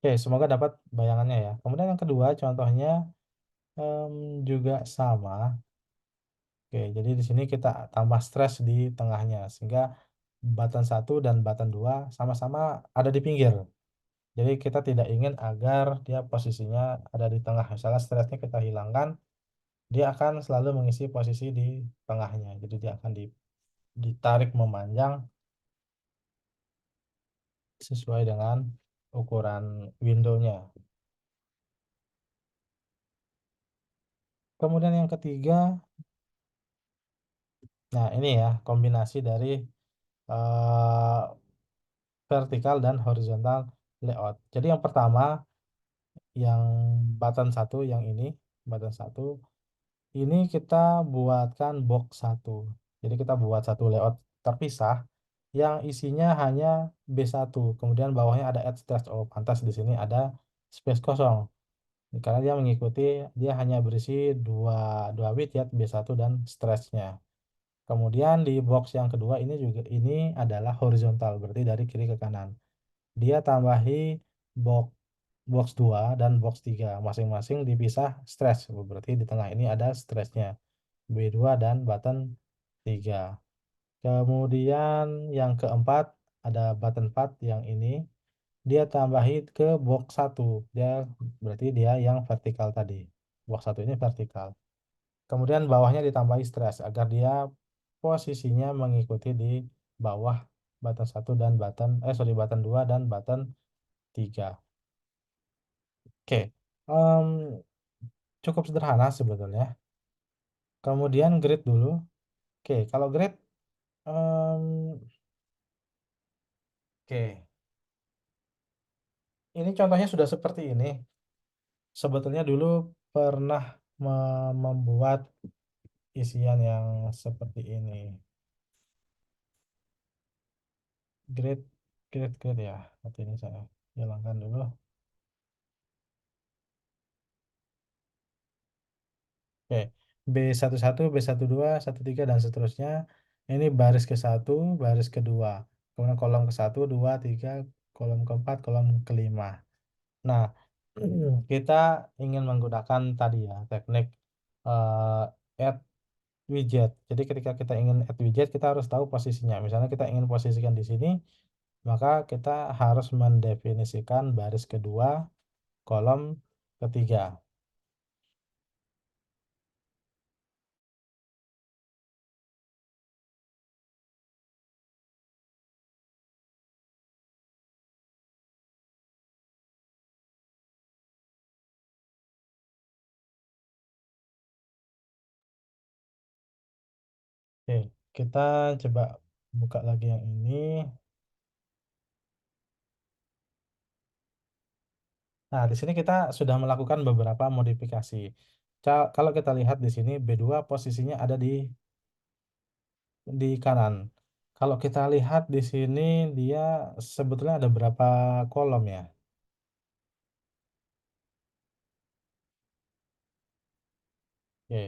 S1: Oke, semoga dapat bayangannya ya. Kemudian yang kedua contohnya em, juga sama. Oke, jadi di sini kita tambah stress di tengahnya sehingga button 1 dan button 2 sama-sama ada di pinggir. Jadi kita tidak ingin agar dia posisinya ada di tengah. Misalnya stressnya kita hilangkan, dia akan selalu mengisi posisi di tengahnya. Jadi dia akan ditarik memanjang sesuai dengan ukuran windownya. Kemudian yang ketiga, nah ini ya kombinasi dari eh, vertikal dan horizontal layout. Jadi yang pertama, yang button 1, yang ini button 1, ini kita buatkan box 1. Jadi kita buat satu layout terpisah yang isinya hanya B1. Kemudian bawahnya ada add stretch. Oh, pantas di sini ada space kosong. Karena dia mengikuti, dia hanya berisi dua widget B1 dan stretch-nya. Kemudian di box yang kedua ini juga ini adalah horizontal, berarti dari kiri ke kanan. Dia tambahi box box 2 dan box 3 masing-masing dipisah stretch. Berarti di tengah ini ada stretchnya B2 dan button 3. Kemudian yang keempat ada button 4 yang ini dia tambahi ke box 1. Dia berarti dia yang vertikal tadi. Box 1 ini vertikal. Kemudian bawahnya ditambahi stretch agar dia posisinya mengikuti di bawah button 1 dan button 2 dan button 3. Oke. em, Cukup sederhana sebetulnya. Kemudian grid dulu. Oke, kalau grid em, oke. Ini contohnya sudah seperti ini. Sebetulnya dulu pernah membuat isian yang seperti ini. Grid, grid ya. Nanti ini saya hilangkan dulu. Oke, B11, B12, 13 dan seterusnya. Ini baris ke satu, baris kedua. Kemudian kolom ke satu, 2, 3, kolom keempat, kolom kelima. Nah, kita ingin menggunakan tadi ya teknik add widget. Jadi ketika kita ingin add widget, kita harus tahu posisinya. Misalnya kita ingin posisikan di sini, maka kita harus mendefinisikan baris kedua, kolom ketiga. Oke, kita coba buka lagi yang ini. Nah, di sini kita sudah melakukan beberapa modifikasi. Kalau kita lihat di sini B2 posisinya ada di kanan. Kalau kita lihat di sini dia sebetulnya ada berapa kolom ya? Oke.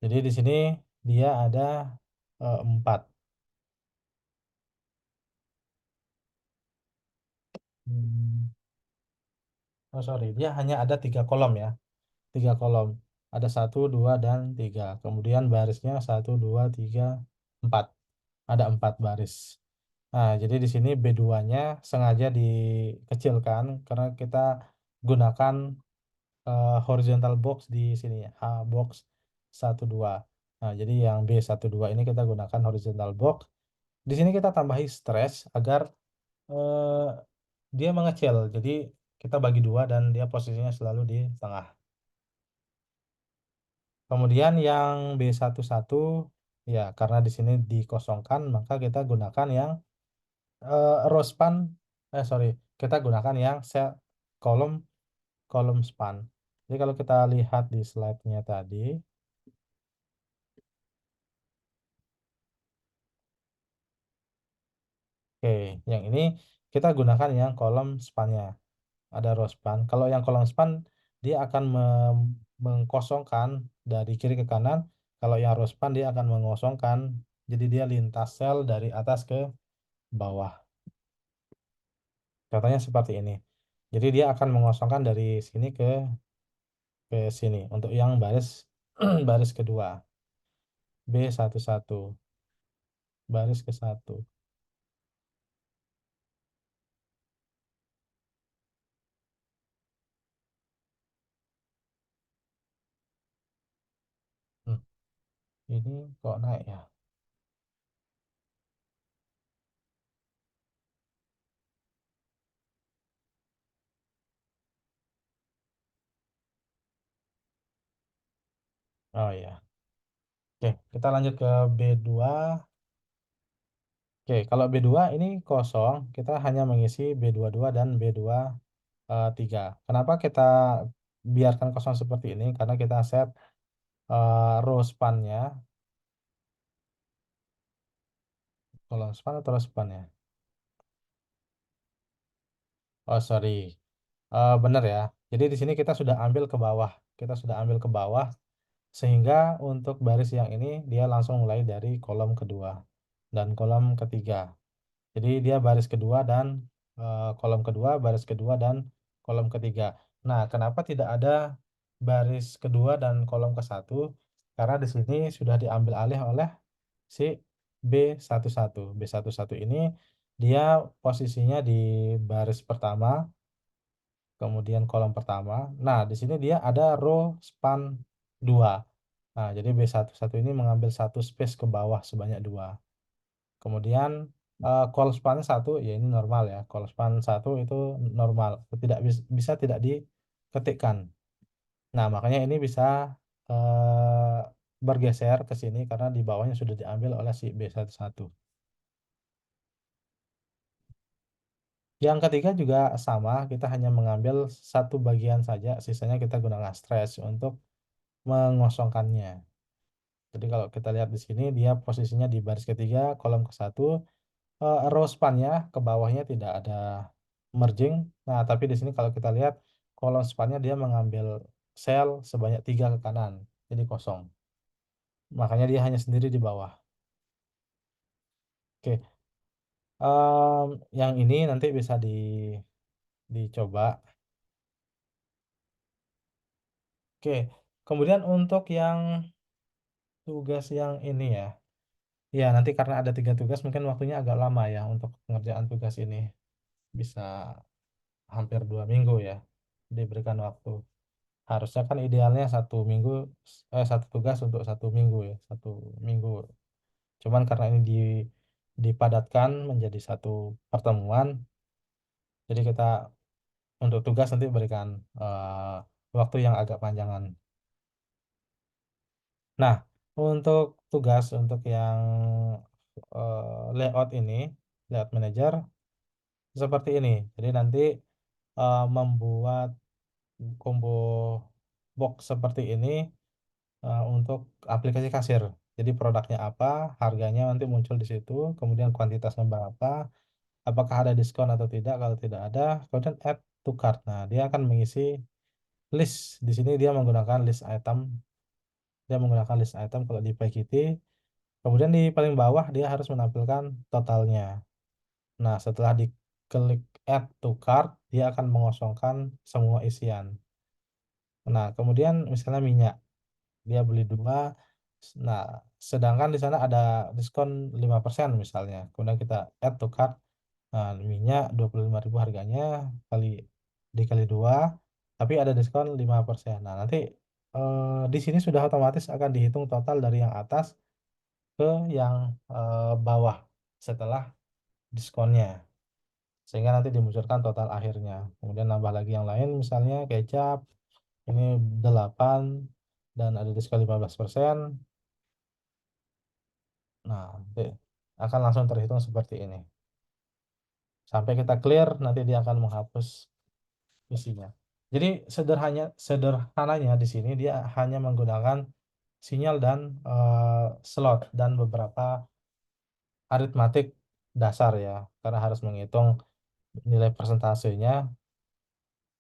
S1: Jadi di sini dia ada 4. Hmm, Oh sorry, dia hanya ada 3 kolom ya. 3 kolom. Ada satu, 2, dan 3. Kemudian barisnya 1, 2, 3, 4. Ada 4 baris. Nah, jadi di sini B2-nya sengaja dikecilkan karena kita gunakan horizontal box di sini ya, H box 12. Nah, jadi yang B12 ini kita gunakan horizontal box. Di sini kita tambahi stretch agar eh, dia mengecil. Jadi kita bagi dua dan dia posisinya selalu di tengah. Kemudian yang B11 ya karena di sini dikosongkan maka kita gunakan yang row span sorry kita gunakan yang sel kolom kolom span. Jadi kalau kita lihat di slide-nya tadi, oke, yang ini kita gunakan yang kolom span-nya. Ada row span. Kalau yang kolom span dia akan mengkosongkan dari kiri ke kanan. Kalau yang row span dia akan mengosongkan. Jadi dia lintas sel dari atas ke bawah. Contohnya seperti ini. Jadi dia akan mengosongkan dari sini ke sini untuk yang baris baris kedua B11 baris ke satu. Hmm, ini kok naik ya? Oh ya. Oke, kita lanjut ke B2. Oke, kalau B2 ini kosong, kita hanya mengisi B22 dan B23. Kenapa kita biarkan kosong seperti ini? Karena kita set row span-nya, kolom span atau row span ya? Oh, sorry. Benar ya. Jadi di sini kita sudah ambil ke bawah. Kita sudah ambil ke bawah Sehingga untuk baris yang ini dia langsung mulai dari kolom kedua dan kolom ketiga. Jadi dia baris kedua dan kolom kedua, baris kedua dan kolom ketiga. Nah, kenapa tidak ada baris kedua dan kolom ke satu? Karena di sini sudah diambil alih oleh si B11. B11 ini dia posisinya di baris pertama, kemudian kolom pertama. Nah, di sini dia ada row span 2. Nah, jadi B11 ini mengambil satu space ke bawah sebanyak 2. Kemudian call span 1 ya ini normal ya. Call span 1 itu normal, tidak bisa tidak diketikkan. Nah, makanya ini bisa eh, bergeser ke sini karena di bawahnya sudah diambil oleh si B11. Yang ketiga juga sama, kita hanya mengambil satu bagian saja, sisanya kita gunakan stretch untuk mengosongkannya. Jadi kalau kita lihat di sini dia posisinya di baris ketiga, kolom ke satu, row span-nya ke bawahnya tidak ada merging. Nah, tapi di sini kalau kita lihat kolom span-nya dia mengambil sel sebanyak 3 ke kanan, jadi kosong. Makanya dia hanya sendiri di bawah. Oke, yang ini nanti bisa dicoba. Oke, kemudian untuk yang tugas yang ini ya, ya nanti karena ada 3 tugas mungkin waktunya agak lama ya untuk pengerjaan tugas ini. Bisa hampir 2 minggu ya diberikan waktu. Harusnya kan idealnya 1 minggu, 1 tugas untuk 1 minggu ya, 1 minggu. Cuman karena ini dipadatkan menjadi satu pertemuan, jadi kita untuk tugas nanti berikan waktu yang agak panjangan. Nah, untuk tugas untuk yang layout ini, layout manager seperti ini. Jadi nanti membuat combo box seperti ini untuk aplikasi kasir. Jadi produknya apa, harganya nanti muncul di situ, kemudian kuantitasnya berapa, apakah ada diskon atau tidak. Kalau tidak ada, kemudian add to cart. Nah, dia akan mengisi list. Di sini dia menggunakan list item. Dia menggunakan list item kalau di PayKitty. Kemudian di paling bawah dia harus menampilkan totalnya. Nah, setelah diklik add to cart, dia akan mengosongkan semua isian. Nah, kemudian misalnya minyak. Dia beli 2. Nah, sedangkan di sana ada diskon 5% misalnya. Kemudian kita add to cart. Nah, minyak 25.000 harganya kali dikali 2, tapi ada diskon 5%. Nah, nanti di sini sudah otomatis akan dihitung total dari yang atas ke yang bawah setelah diskonnya. Sehingga nanti dimunculkan total akhirnya. Kemudian nambah lagi yang lain misalnya kecap ini 8 dan ada diskon 15%. Nah, nanti akan langsung terhitung seperti ini. Sampai kita clear, nanti dia akan menghapus isinya. Jadi sederhananya di sini dia hanya menggunakan sinyal dan slot dan beberapa aritmatik dasar ya, karena harus menghitung nilai persentasenya.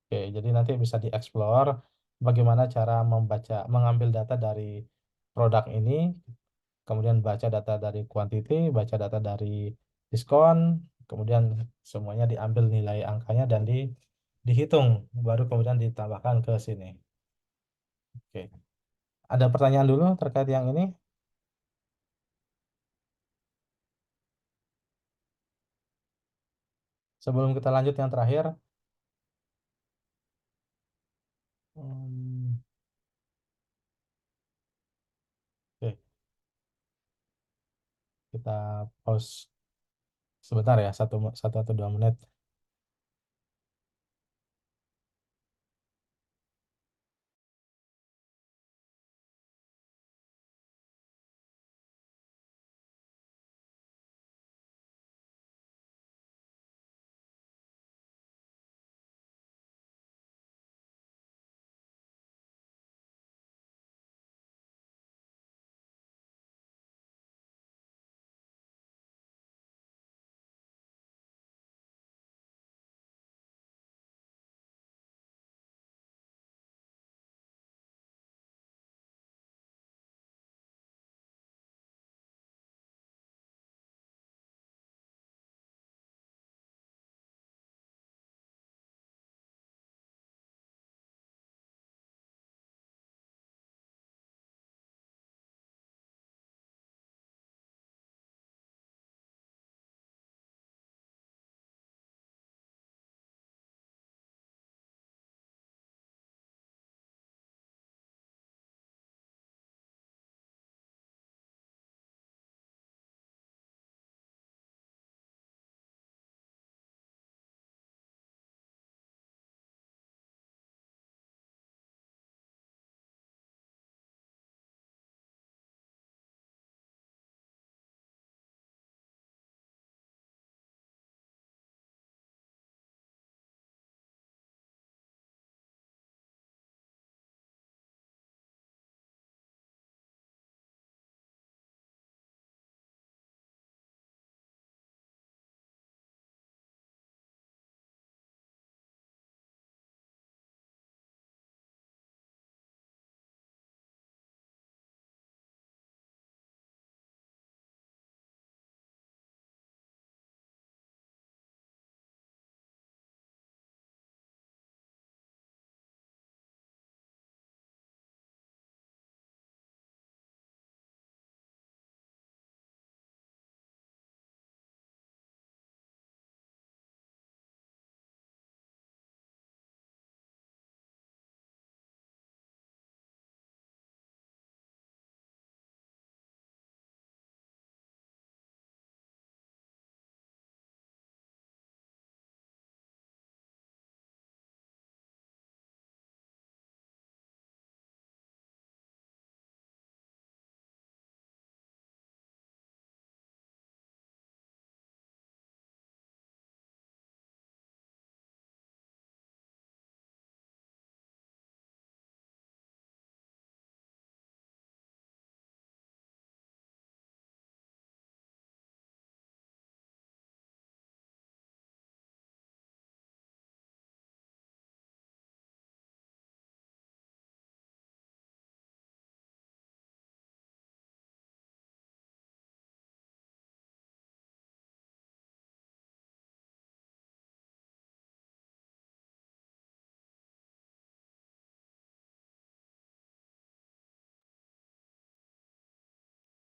S1: Oke, jadi nanti bisa dieksplor bagaimana cara mengambil data dari produk ini, kemudian baca data dari quantity, baca data dari diskon, kemudian semuanya diambil nilai angkanya dan dihitung, baru kemudian ditambahkan ke sini. Oke. Ada pertanyaan dulu terkait yang ini? Sebelum kita lanjut yang terakhir, hmm, oke, kita pause sebentar ya, satu atau 2 menit.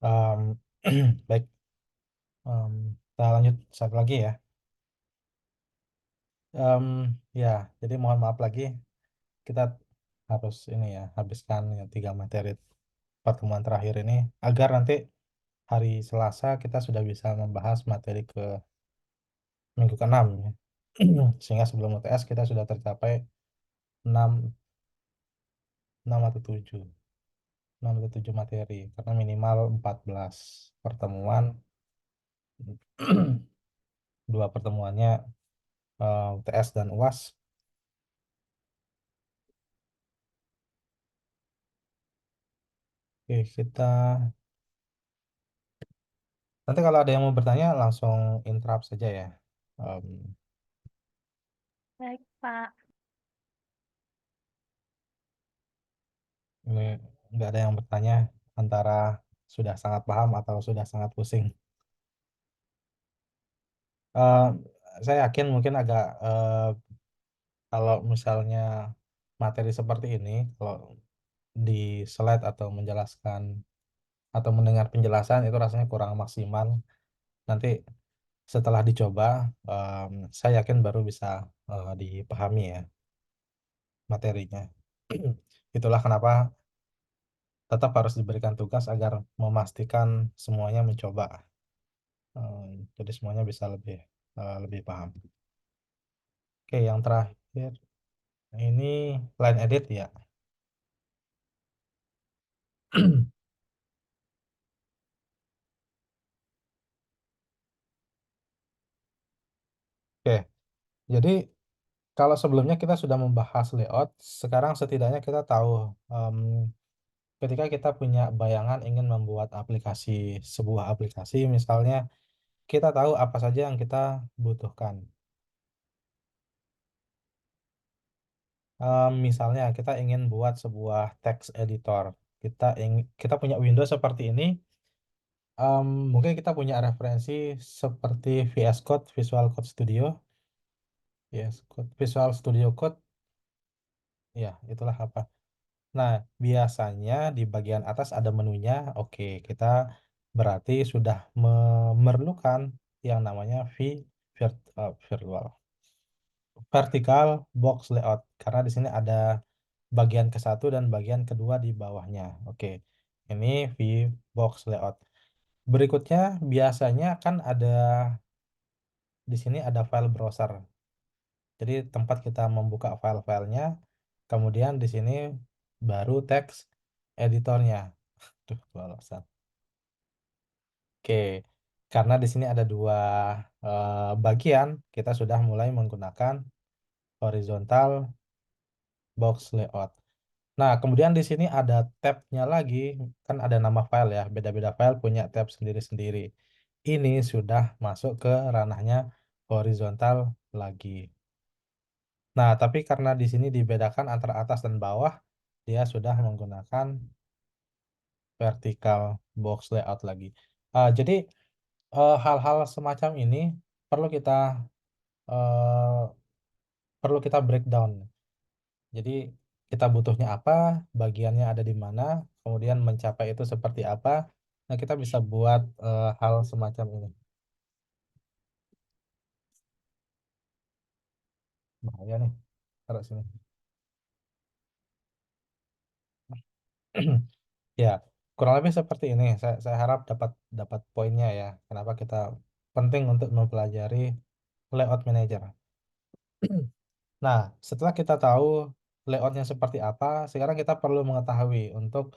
S1: Mmm, baik, kita lanjut satu lagi ya. Ya, jadi mohon maaf lagi, kita harus ini ya, habiskan yang 3 materi pertemuan terakhir ini, agar nanti hari Selasa kita sudah bisa membahas materi ke minggu ke-6 ya. Sehingga sebelum UTS kita sudah tercapai 6 6 atau 7, 6 atau 7 materi, karena minimal 14 pertemuan, 2 pertemuannya, UTS dan UAS. Oke, kita nanti kalau ada yang mau bertanya langsung interrupt saja ya. Mmm,
S2: Baik, Pak.
S1: ini nggak ada yang bertanya antara sudah sangat paham atau sudah sangat pusing. Eee, saya yakin mungkin agak, kalau misalnya materi seperti ini, kalau di slide atau menjelaskan atau mendengar penjelasan itu rasanya kurang maksimal. Nanti setelah dicoba, saya yakin baru bisa, dipahami ya materinya. Itulah kenapa tetap harus diberikan tugas agar memastikan semuanya mencoba, jadi semuanya bisa lebih paham. Oke, yang terakhir ini line edit ya. Oke, jadi kalau sebelumnya kita sudah membahas layout, sekarang setidaknya kita tahu, ketika kita punya bayangan ingin membuat sebuah aplikasi misalnya, kita tahu apa saja yang kita butuhkan. Misalnya kita ingin buat sebuah text editor, kita punya Windows seperti ini, mungkin kita punya referensi seperti VS Code, Visual Studio Code, ya itulah apa. Nah, biasanya di bagian atas ada menunya, oke, kita berarti sudah memerlukan yang namanya virtual vertical box layout, karena di sini ada bagian ke satu dan bagian kedua di bawahnya. Oke, ini box layout. Berikutnya biasanya kan ada di sini ada file browser. Jadi tempat kita membuka file-filenya, kemudian di sini baru teks editornya. Duh, kelolosan. Oke, karena di sini ada dua bagian, kita sudah mulai menggunakan horizontal box layout. Nah, kemudian di sini ada tab-nya lagi, kan ada nama file ya, beda-beda file punya tab sendiri-sendiri. Ini sudah masuk ke ranahnya horizontal lagi. Nah, tapi karena di sini dibedakan antara atas dan bawah, dia sudah menggunakan vertical box layout lagi. Jadi hal-hal semacam ini perlu kita eh, perlu kita breakdown. Jadi kita butuhnya apa, bagiannya ada di mana, kemudian mencapai itu seperti apa. Nah, kita bisa buat hal semacam ini. Bahaya nih, taruh sini. Ya, kurang lebih seperti ini. Saya harap dapat dapat poinnya ya. Kenapa kita penting untuk mempelajari layout manager. Nah, setelah kita tahu layoutnya seperti apa, sekarang kita perlu mengetahui untuk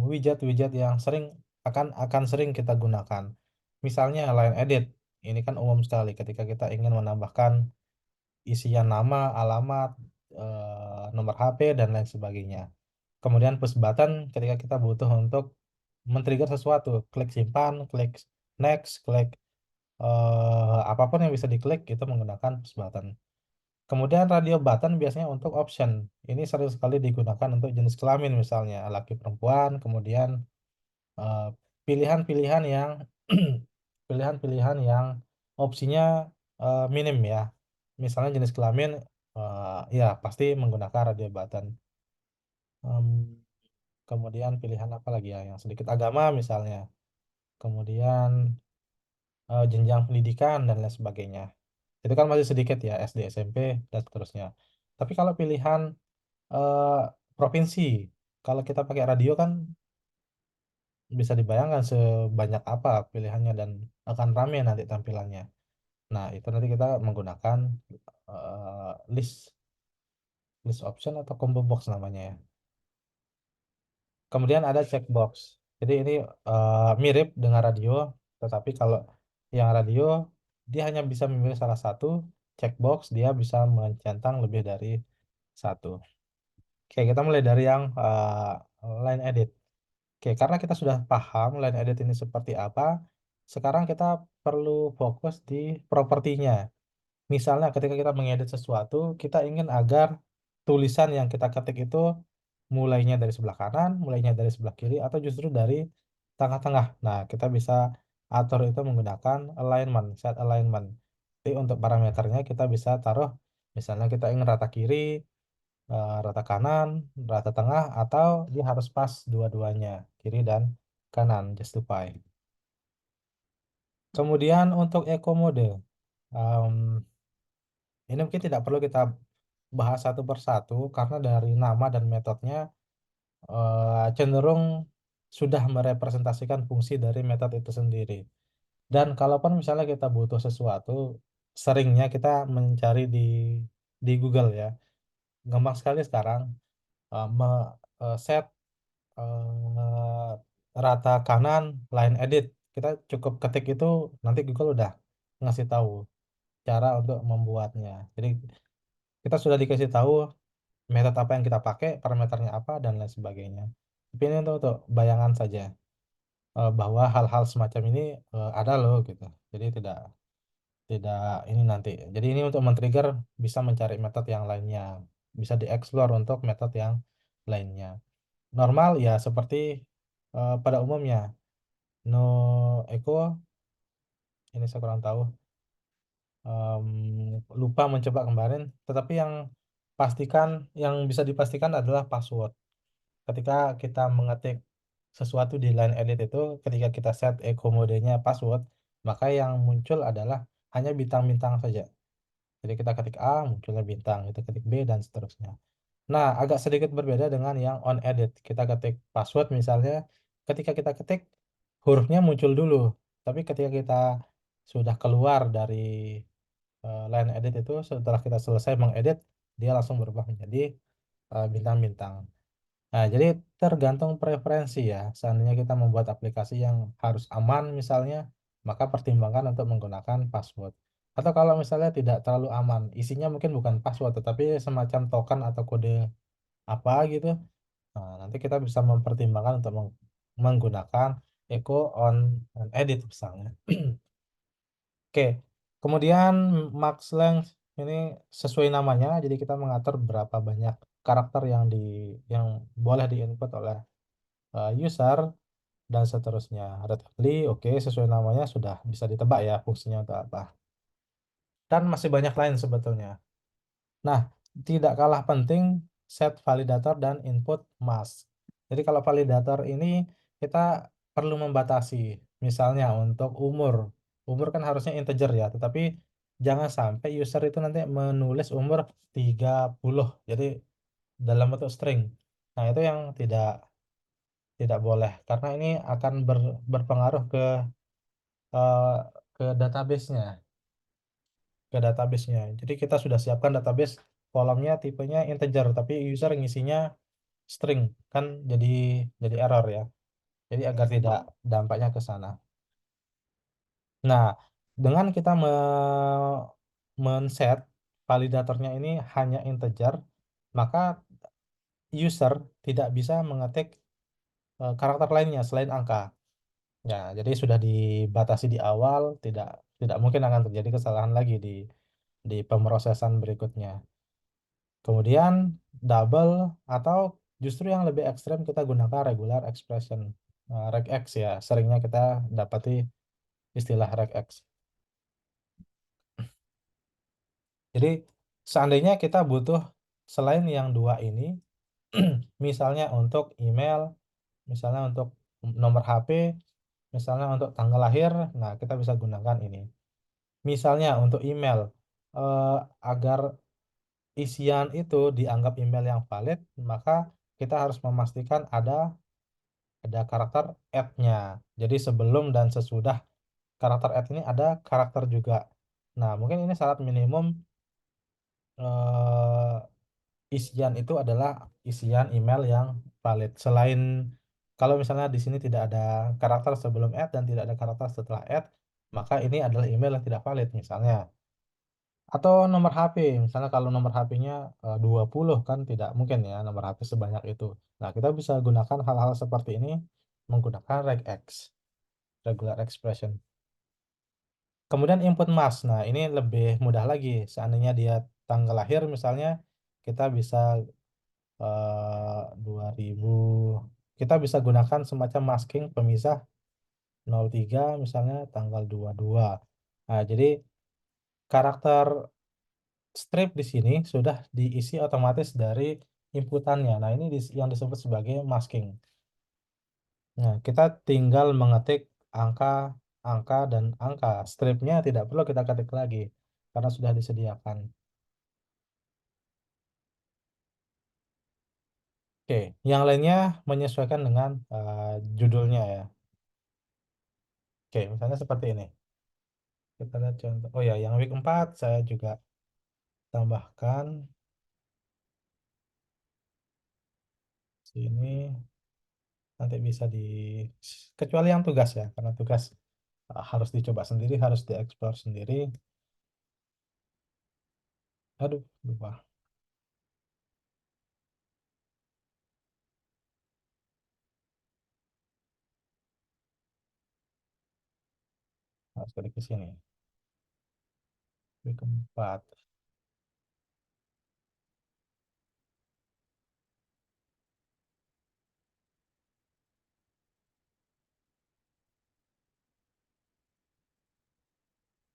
S1: widget-widget yang akan sering kita gunakan. Misalnya line edit, ini kan umum sekali ketika kita ingin menambahkan isian nama, alamat, nomor HP dan lain sebagainya. Kemudian push button ketika kita butuh untuk men-trigger sesuatu, klik simpan, klik next, klik apapun yang bisa diklik itu menggunakan push button. Kemudian radio button biasanya untuk option. Ini sering sekali digunakan untuk jenis kelamin misalnya laki perempuan, kemudian eh, pilihan-pilihan yang pilihan-pilihan yang opsinya minim ya. Misalnya jenis kelamin, ya pasti menggunakan radio button. Em, kemudian pilihan apa lagi ya, yang sedikit agama misalnya, kemudian jenjang pendidikan dan lain sebagainya. Itu kan masih sedikit ya, SD, SMP, dan seterusnya. Tapi kalau pilihan eh, provinsi, kalau kita pakai radio kan bisa dibayangkan sebanyak apa pilihannya dan akan ramai nanti tampilannya. Nah, itu nanti kita menggunakan list list option atau combo box namanya ya. Kemudian ada checkbox. Jadi ini mirip dengan radio, tetapi kalau yang radio dia hanya bisa memilih salah satu, checkbox dia bisa mencentang lebih dari satu. Oke, kita mulai dari yang line edit. Oke, karena kita sudah paham line edit ini seperti apa, sekarang kita perlu fokus di propertinya. Misalnya ketika kita mengedit sesuatu, kita ingin agar tulisan yang kita ketik itu mulainya dari sebelah kanan, mulainya dari sebelah kiri, atau justru dari tengah-tengah. Nah, kita bisa atur itu menggunakan alignment, set alignment. Jadi untuk parameternya kita bisa taruh, misalnya kita ingin rata kiri, rata kanan, rata tengah, atau dia harus pas dua-duanya, kiri dan kanan, justify. Kemudian untuk eco mode, em, ini mungkin tidak perlu kita bahas satu persatu karena dari nama dan metodenya cenderung sudah merepresentasikan fungsi dari metode itu sendiri. Dan kalaupun misalnya kita butuh sesuatu, seringnya kita mencari di Google ya. Gampang sekali sekarang set rata kanan line edit. Kita cukup ketik itu nanti Google udah ngasih tahu cara untuk membuatnya. Jadi kita sudah dikasih tahu metode apa yang kita pakai, parameternya apa, dan lain sebagainya. Tapi ini untuk bayangan saja bahwa hal-hal semacam ini ada loh gitu. Jadi tidak tidak ini nanti. Jadi ini untuk men-trigger bisa mencari metode yang lainnya, bisa dieksplor untuk metode yang lainnya. Normal ya seperti pada umumnya no echo ini saya kurang tahu. Lupa mencoba kemarin, tetapi yang pastikan yang bisa dipastikan adalah password. Ketika kita mengetik sesuatu di line edit itu, ketika kita set echo modenya password, maka yang muncul adalah hanya bintang-bintang saja. Jadi kita ketik A, munculnya bintang, kita ketik B, dan seterusnya. Nah, agak sedikit berbeda dengan yang on edit. Kita ketik password misalnya, ketika kita ketik, hurufnya muncul dulu. Tapi ketika kita sudah keluar dari line edit itu, setelah kita selesai mengedit, dia langsung berubah menjadi bintang-bintang. Nah, jadi tergantung preferensi ya. Seandainya kita membuat aplikasi yang harus aman misalnya, maka pertimbangkan untuk menggunakan password. Atau kalau misalnya tidak terlalu aman, isinya mungkin bukan password, tetapi semacam token atau kode apa gitu. Nah, nanti kita bisa mempertimbangkan untuk menggunakan echo on edit misalnya. Oke, kemudian max length ini sesuai namanya, jadi kita mengatur berapa banyak karakter yang boleh diinput oleh user dan seterusnya. Read only, oke, sesuai namanya sudah bisa ditebak ya fungsinya untuk apa. Dan masih banyak lain sebetulnya. Nah, tidak kalah penting set validator dan input mask. Jadi kalau validator ini kita perlu membatasi. Misalnya untuk umur. Umur kan harusnya integer ya, tetapi jangan sampai user itu nanti menulis umur 30. Jadi dalam bentuk string. Nah, itu yang tidak tidak boleh karena ini akan berpengaruh eh, ke databasenya. Jadi kita sudah siapkan database kolomnya tipenya integer, tapi user ngisinya string kan jadi error ya. Jadi agar tidak dampaknya ke sana. Nah, dengan kita men-set validatornya ini hanya integer, maka user tidak bisa mengetik karakter lainnya selain angka. Ya, jadi sudah dibatasi di awal, tidak tidak mungkin akan terjadi kesalahan lagi di pemrosesan berikutnya. Kemudian double atau justru yang lebih ekstrem kita gunakan regular expression, regex ya. Seringnya kita dapati istilah regex. Jadi seandainya kita butuh selain yang dua ini, misalnya untuk email Misalnya untuk nomor HP, misalnya untuk tanggal lahir, nah kita bisa gunakan ini. Misalnya untuk email, eh, agar isian itu dianggap email yang valid, maka kita harus memastikan ada karakter @-nya. Jadi sebelum dan sesudah karakter @ ini ada karakter juga. Nah, mungkin ini syarat minimum eh, isian itu adalah isian email yang valid. Selain kalau misalnya di sini tidak ada karakter sebelum dan tidak ada karakter setelah maka ini adalah email yang tidak valid misalnya. Atau nomor HP, misalnya kalau nomor HP-nya 20 kan tidak mungkin ya nomor HP sebanyak itu. Nah, kita bisa gunakan hal-hal seperti ini menggunakan regex, regular expression. Kemudian input mask. Nah, ini lebih mudah lagi. Seandainya dia tanggal lahir misalnya, kita bisa 2000. Kita bisa gunakan semacam masking pemisah 03 misalnya tanggal 22. Nah, jadi karakter strip di sini sudah diisi otomatis dari inputannya. Nah, ini yang disebut sebagai masking. Nah, kita tinggal mengetik angka, angka, dan angka. Stripnya tidak perlu kita ketik lagi karena sudah disediakan. Oke, yang lainnya menyesuaikan dengan judulnya ya. Oke, misalnya seperti ini. Kita lihat contoh. Oh ya, yang week 4 saya juga tambahkan sini, nanti bisa kecuali yang tugas ya, karena tugas harus dicoba sendiri, harus dieksplor sendiri. Aduh, lupa. Harus klik ke sini. Week 4.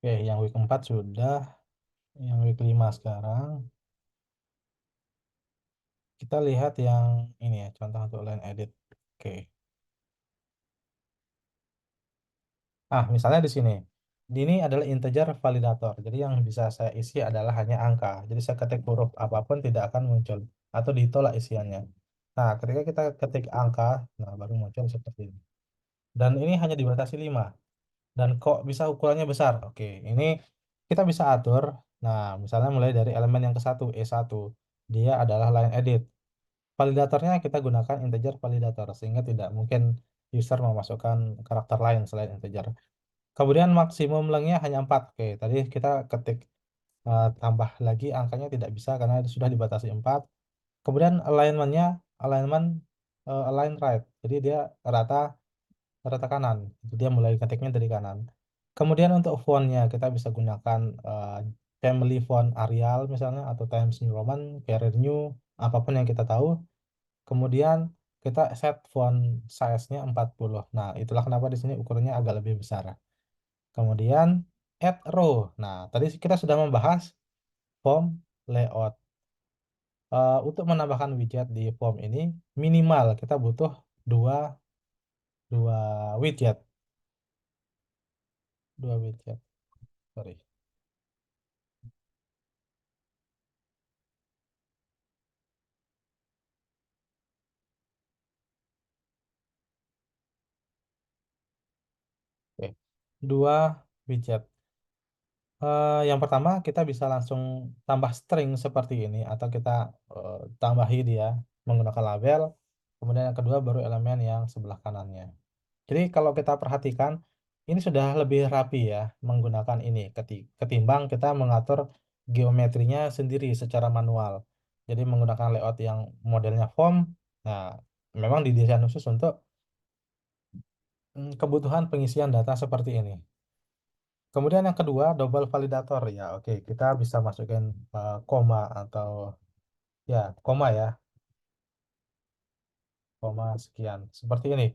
S1: Oke, yang week 4 sudah. Yang week 5 sekarang. Kita lihat yang ini ya, contoh untuk line edit. Oke. Misalnya di sini. Ini adalah integer validator. Jadi yang bisa saya isi adalah hanya angka. Jadi saya ketik huruf apapun tidak akan muncul atau ditolak isiannya. Nah, ketika kita ketik angka, nah baru muncul seperti ini. Dan ini hanya dibatasi 5. Dan kok bisa ukurannya besar? Oke, ini kita bisa atur. Nah, misalnya mulai dari elemen yang ke-1, E1. Dia adalah line edit. Validatornya kita gunakan integer validator sehingga tidak mungkin user memasukkan karakter lain selain integer. Kemudian maksimum lengnya hanya 4. Oke, tadi kita ketik tambah lagi angkanya tidak bisa karena sudah dibatasi 4. Kemudian alignment-nya alignment align right. Jadi dia rata rata kanan. Jadi dia mulai ketiknya dari kanan. Kemudian untuk fontnya kita bisa gunakan family font Arial misalnya atau Times New Roman, Carrier New, apapun yang kita tahu. Kemudian kita set font size-nya 40. Nah, itulah kenapa di sini ukurannya agak lebih besar. Kemudian add row. Nah, tadi kita sudah membahas form layout. Untuk menambahkan widget di form ini minimal kita butuh dua dua widget, dua widget. Sorry. Oke. Dua widget. Yang pertama kita bisa langsung tambah string seperti ini atau kita tambahi dia menggunakan label. Kemudian yang kedua baru elemen yang sebelah kanannya. Jadi kalau kita perhatikan ini sudah lebih rapi ya menggunakan ini ketimbang kita mengatur geometrinya sendiri secara manual. Jadi menggunakan layout yang modelnya form. Nah, memang didesain khusus untuk kebutuhan pengisian data seperti ini. Kemudian yang kedua, double validator ya. Oke, kita bisa masukin koma atau ya, koma ya, koma sekian. Seperti ini.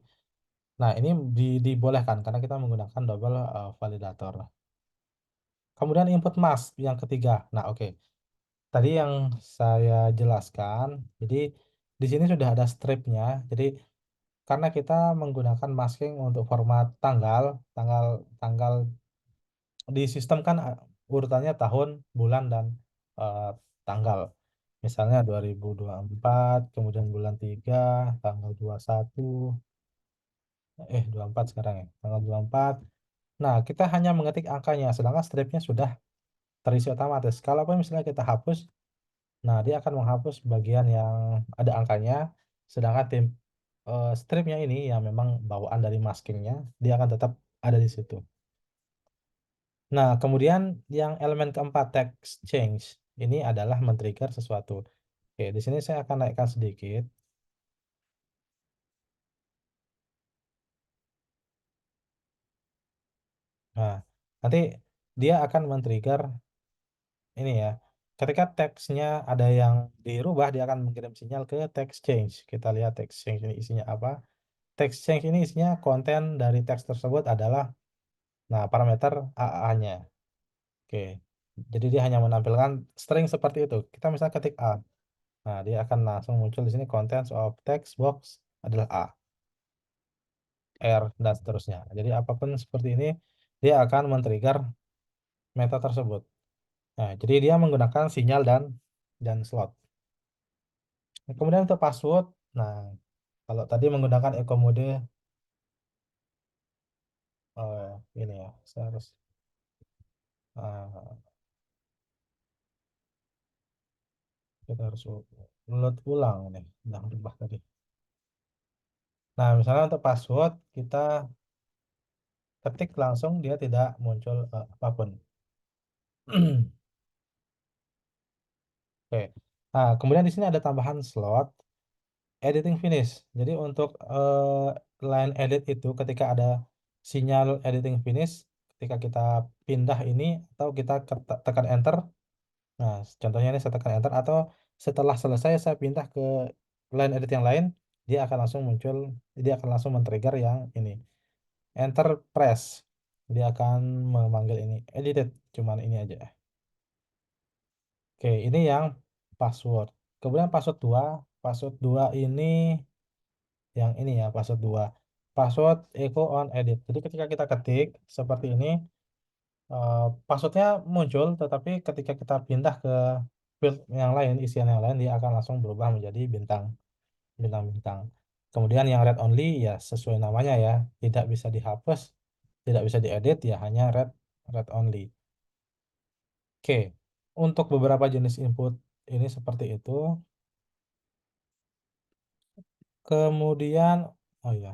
S1: Nah, ini dibolehkan karena kita menggunakan double validator. Kemudian input mask yang ketiga. Nah, oke. Tadi yang saya jelaskan, jadi di sini sudah ada stripnya. Jadi karena kita menggunakan masking untuk format tanggal, tanggal tanggal di sistem kan urutannya tahun, bulan, dan eee, tanggal. Misalnya 2024, kemudian bulan 3, tanggal 21, 24 sekarang ya, tanggal 24. Nah, kita hanya mengetik angkanya, sedangkan stripnya sudah terisi otomatis. Kalaupun misalnya kita hapus, nah dia akan menghapus bagian yang ada angkanya, sedangkan stripnya ini yang memang bawaan dari masking-nya, dia akan tetap ada di situ. Nah, kemudian yang elemen keempat, text change, ini adalah men-trigger sesuatu. Oke, di sini saya akan naikkan sedikit. Nah, nanti dia akan men-trigger ini ya, ketika teksnya ada yang dirubah, dia akan mengirim sinyal ke text change. Kita lihat text change ini isinya apa. Text change ini isinya konten dari teks tersebut adalah, nah, parameter AA-nya. Oke, jadi dia hanya menampilkan string seperti itu. Kita misalnya ketik A. Nah, dia akan langsung muncul di sini contents of text box adalah A, R, dan seterusnya. Jadi apapun seperti ini, dia akan men-trigger metode tersebut. Nah, jadi dia menggunakan sinyal dan slot. Nah, kemudian untuk password, nah, kalau tadi menggunakan echo mode, ini ya, saya harus eh, kita harus load ulang nih yang berubah tadi. Nah, misalnya untuk password kita ketik langsung, dia tidak muncul apapun. Oke. Nah, kemudian di sini ada tambahan slot editing finish. Jadi untuk line edit itu ketika ada sinyal editing finish, ketika kita pindah ini atau kita tekan enter. Nah, contohnya ini saya tekan enter, atau setelah selesai saya pindah ke line edit yang lain, dia akan langsung muncul, dia akan langsung men-trigger yang ini. Enter press. Dia akan memanggil ini edited, cuman ini aja. Oke, ini yang password. Kemudian password 2 ini yang ini ya, password 2. Password echo on edit. Jadi ketika kita ketik seperti ini, passwordnya muncul, tetapi ketika kita pindah ke field yang lain, isian yang lain, dia akan langsung berubah menjadi bintang-bintang. Kemudian yang read only ya sesuai namanya ya, tidak bisa dihapus, tidak bisa diedit, ya hanya read only. Oke, untuk beberapa jenis input ini seperti itu. Kemudian, oh ya,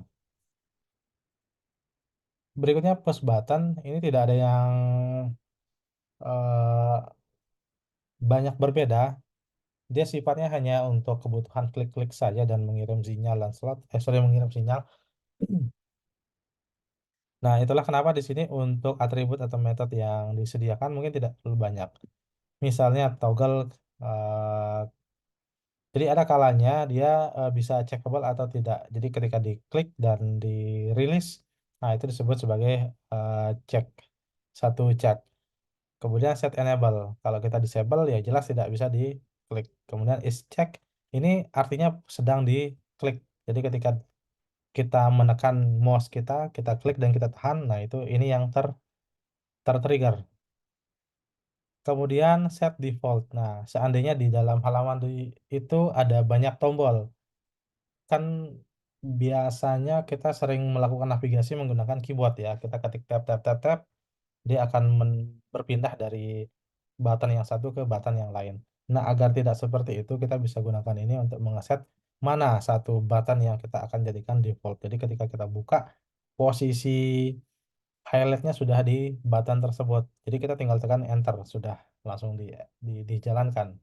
S1: berikutnya push button ini tidak ada yang eh, banyak berbeda. Dia sifatnya hanya untuk kebutuhan klik-klik saja dan mengirim sinyal dan slot, sorry, mengirim sinyal. Nah, itulah kenapa di sini untuk atribut atau metode yang disediakan mungkin tidak terlalu banyak. Misalnya toggle, eh, jadi ada kalanya dia bisa checkable atau tidak. Jadi ketika diklik dan dirilis, nah itu disebut sebagai eh, check, satu check. Kemudian set enable. Kalau kita disable ya jelas tidak bisa diklik. Kemudian is check. Ini artinya sedang diklik. Jadi ketika kita menekan mouse kita klik dan kita tahan, nah itu ini yang tertrigger. Kemudian set default. Nah, seandainya di dalam halaman itu ada banyak tombol, kan biasanya kita sering melakukan navigasi menggunakan keyboard ya. Kita ketik tab tab tab tab, dia akan berpindah dari button yang satu ke button yang lain. Nah, agar tidak seperti itu, kita bisa gunakan ini untuk mengeset mana satu button yang kita akan jadikan default. Jadi ketika kita buka, posisi highlightnya sudah di button tersebut. Jadi kita tinggal tekan enter, sudah langsung dijalankan.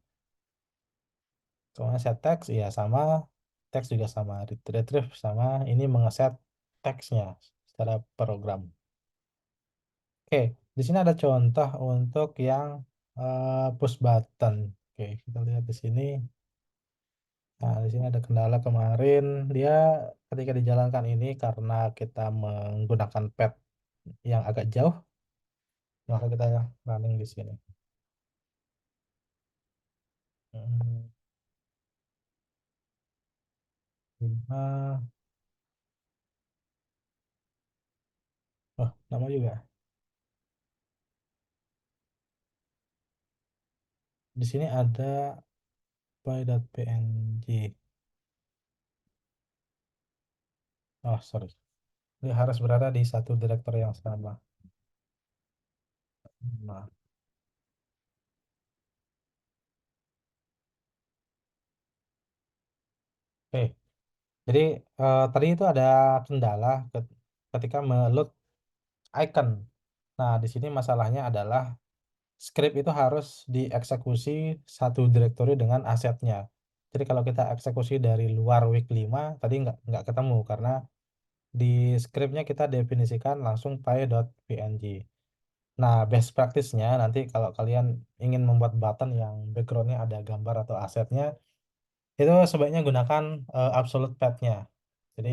S1: Soalnya set teks ya sama, teks juga sama, retrieve sama, ini mengeset teksnya secara program. Oke, di sini ada contoh untuk yang push button. Oke, kita lihat di sini. Nah, di sini ada kendala kemarin. Dia ketika dijalankan ini karena kita menggunakan pad yang agak jauh, maka kita running di sini. Hmm, 5. Oh, nama juga. Di sini ada py.png. Oh, sorry. Ini harus berada di satu direktur yang sama. Nah, oke. Jadi tadi itu ada kendala ketika meload icon. Nah, di sini masalahnya adalah script itu harus dieksekusi satu direktori dengan asetnya. Jadi kalau kita eksekusi dari luar week 5 tadi nggak ketemu karena di scriptnya kita definisikan langsung py.png. Nah, best practice-nya nanti kalau kalian ingin membuat button yang background-nya ada gambar atau asetnya, itu sebaiknya gunakan absolute path-nya. Jadi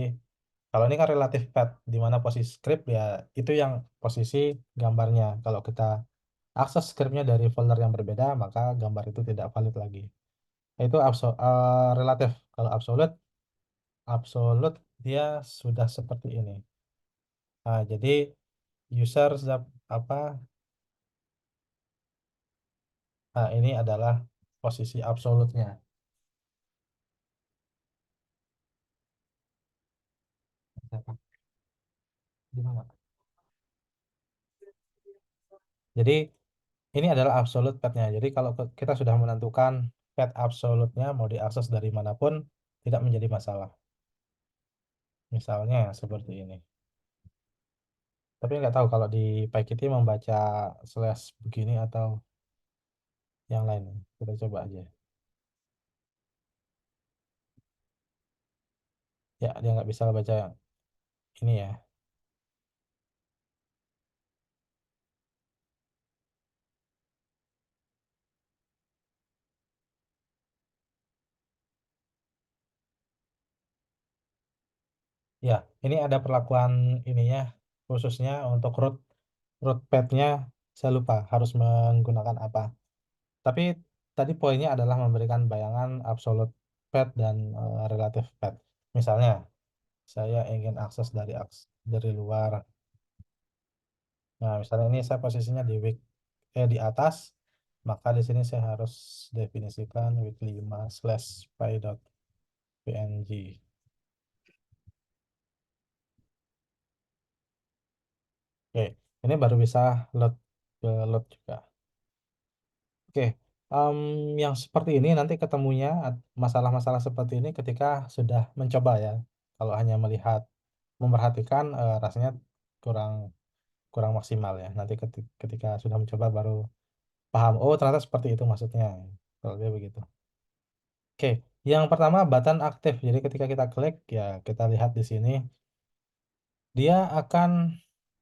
S1: kalau ini kan relatif path, di mana posisi script ya itu yang posisi gambarnya. Kalau kita akses scriptnya dari folder yang berbeda, maka gambar itu tidak valid lagi. Itu relatif. Kalau absolute, absolute dia sudah seperti ini. Nah, jadi user apa? Nah, ini adalah posisi absolutnya. Di mana? Jadi ini adalah absolute path-nya. Jadi kalau kita sudah menentukan path absolute-nya mau diakses dari manapun, tidak menjadi masalah. Misalnya seperti ini. Tapi nggak tahu kalau di PyKitty membaca slash begini atau yang lain. Kita coba aja. Ya, dia nggak bisa baca ini ya. Ya, ini ada perlakuan ininya khususnya untuk root path-nya saya lupa harus menggunakan apa. Tapi tadi poinnya adalah memberikan bayangan absolute path dan relative path. Misalnya, saya ingin akses dari luar. Nah, misalnya ini saya posisinya di atas, maka di sini saya harus definisikan week 5 slash py.png. Oke, ini baru bisa load ke load juga. Oke, em, yang seperti ini nanti ketemunya masalah-masalah seperti ini ketika sudah mencoba ya. Kalau hanya melihat, memperhatikan rasanya kurang kurang maksimal ya. Nanti ketika sudah mencoba baru paham. Oh, ternyata seperti itu maksudnya. Kalau dia begitu. Oke, yang pertama button aktif. Jadi ketika kita klik ya kita lihat di sini dia akan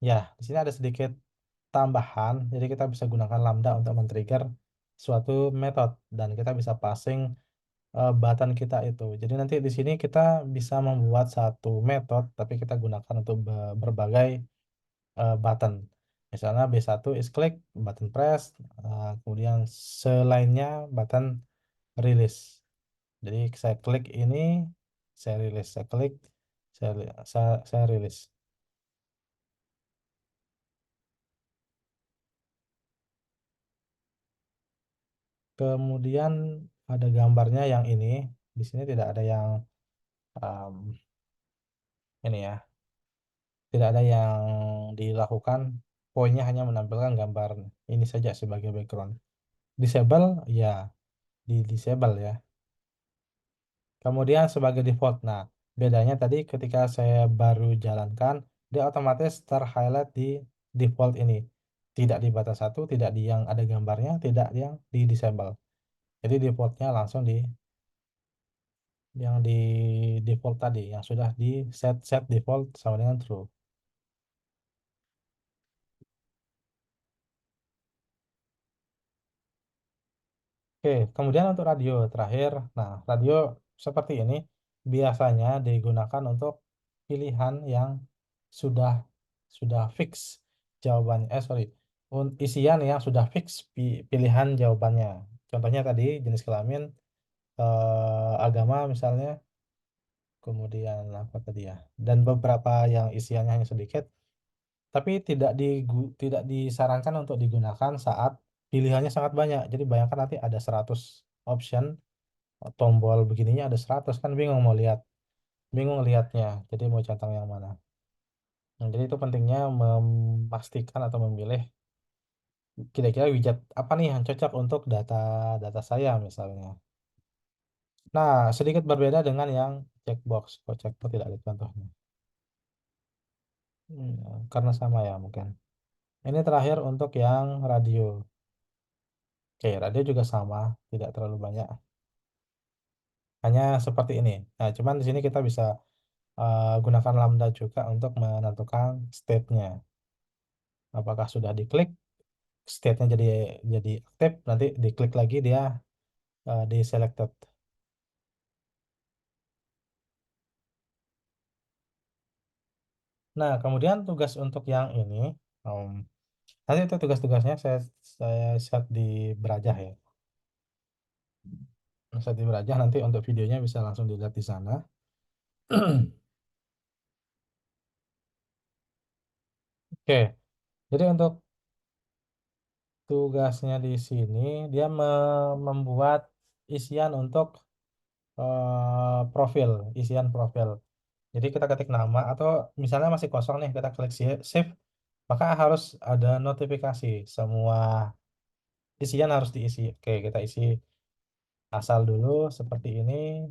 S1: ya di sini ada sedikit tambahan. Jadi kita bisa gunakan lambda untuk men-trigger suatu metode dan kita bisa passing button kita itu. Jadi nanti di sini kita bisa membuat satu metode tapi kita gunakan untuk berbagai button. Misalnya B1 is click, button press, kemudian selainnya button release. Jadi saya klik ini, saya rilis, saya klik, saya rilis. Kemudian ada gambarnya yang ini. Di sini tidak ada yang um, ini ya, tidak ada yang dilakukan. Poinnya hanya menampilkan gambar ini saja sebagai background. Disable ya, di disable ya. Kemudian sebagai default. Nah, bedanya tadi ketika saya baru jalankan, dia otomatis ter-highlight di default ini. Tidak di batas satu, tidak di yang ada gambarnya, tidak yang di disable. Jadi defaultnya langsung di yang di default tadi, yang sudah di set default sama dengan true. Oke, kemudian untuk radio terakhir. Nah, radio seperti ini biasanya digunakan untuk pilihan yang sudah sudah fix jawabannya. Sorry, isian yang sudah fix pilihan jawabannya. Contohnya tadi jenis kelamin, agama misalnya, kemudian apa tadi ya, dan beberapa yang isiannya hanya sedikit. Tapi tidak disarankan untuk digunakan saat pilihannya sangat banyak. Jadi bayangkan nanti ada 100 option, tombol begininya ada 100 kan bingung lihatnya. Jadi mau centang yang mana. Nah, jadi itu pentingnya memastikan atau memilih kira-kira widget apa nih yang cocok untuk data data saya misalnya. Nah, sedikit berbeda dengan yang checkbox. Kok checkbox tidak ada contohnya. Karena sama ya mungkin. Ini terakhir untuk yang radio. Oke, radio juga sama, tidak terlalu banyak. Hanya seperti ini. Nah, cuman di sini kita bisa gunakan lambda juga untuk menentukan state-nya. Apakah sudah diklik, state-nya jadi aktif, nanti diklik lagi dia di selected. Nah, kemudian tugas untuk yang ini, um, nanti itu tugas-tugasnya saya set di Brajah ya. Set di Brajah nanti untuk videonya bisa langsung dilihat di sana. Oke, jadi untuk tugasnya di sini dia membuat isian untuk profil, isian profil. Jadi kita ketik nama atau misalnya masih kosong nih, kita klik save, maka harus ada notifikasi semua isian harus diisi. Oke, kita isi asal dulu seperti ini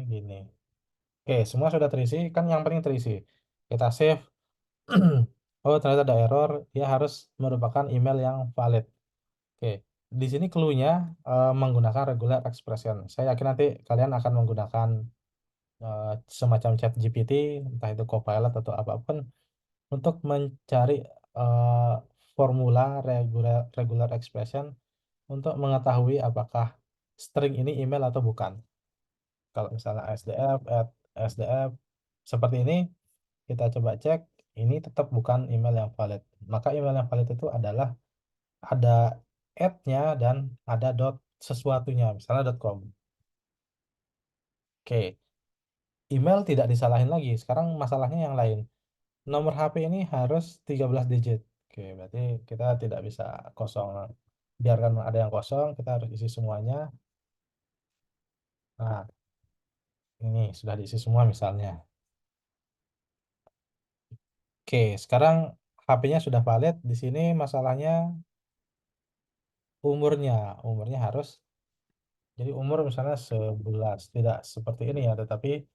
S1: gini. Oke, semua sudah terisi, kan yang penting terisi. Kita save. Oh, ternyata ada error, dia harus merupakan email yang valid. Oke, di sini clue-nya menggunakan regular expression. Saya yakin nanti kalian akan menggunakan eh, semacam chat GPT, entah itu Copilot atau apapun, untuk mencari eh, formula regular expression untuk mengetahui apakah string ini email atau bukan. Kalau misalnya SDF, SDF, seperti ini, kita coba cek, ini tetap bukan email yang valid. Maka email yang valid itu adalah ada at-nya dan ada dot sesuatunya, misalnya .com. Oke, email tidak disalahin lagi. Sekarang masalahnya yang lain. Nomor HP ini harus 13 digit. Oke, berarti kita tidak bisa kosong. Biarkan ada yang kosong, kita harus isi semuanya. Nah, ini sudah diisi semua misalnya. Oke, sekarang HP-nya sudah valid. Di sini masalahnya umurnya. Umurnya harus, jadi umur misalnya 11. Tidak seperti ini ya, tetapi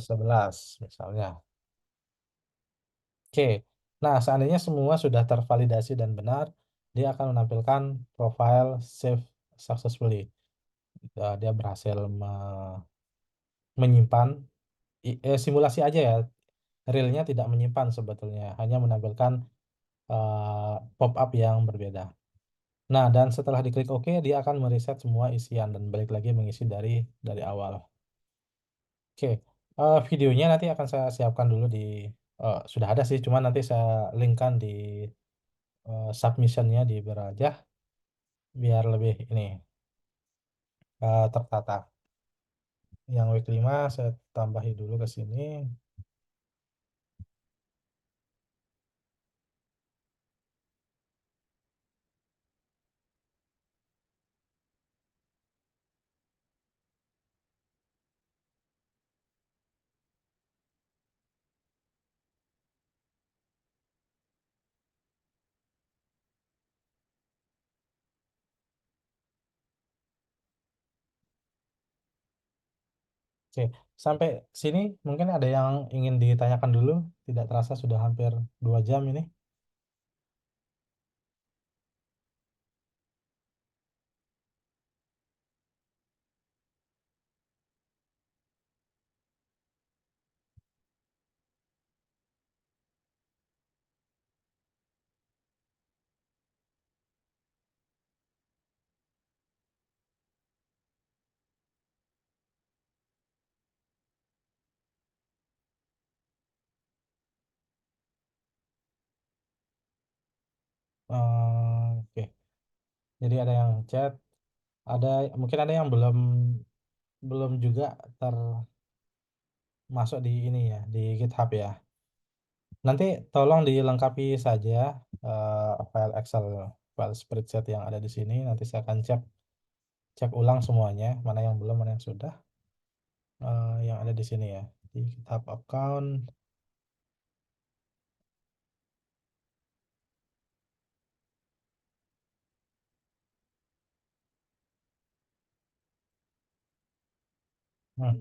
S1: 11 misalnya. Oke, nah seandainya semua sudah tervalidasi dan benar, dia akan menampilkan profile save successfully. Dia berhasil menyimpan, simulasi aja ya, realnya tidak menyimpan sebetulnya, hanya menampilkan pop-up yang berbeda. Nah, dan setelah diklik OK, dia akan mereset semua isian dan balik lagi mengisi dari awal. Oke, videonya nanti akan saya siapkan dulu sudah ada sih, cuman nanti saya linkkan di submissionnya di Berajah biar lebih ini tertata. Yang week 5 saya tambahi dulu ke sini. Oke, sampai sini mungkin ada yang ingin ditanyakan dulu. Tidak terasa sudah hampir 2 jam ini. Oke, jadi ada yang chat, ada mungkin ada yang belum belum juga masuk di ini ya, di GitHub ya. Nanti tolong dilengkapi saja file Excel, file spreadsheet yang ada di sini. Nanti saya akan cek cek ulang semuanya, mana yang belum, mana yang sudah, yang ada di sini ya, di GitHub account. Hmm.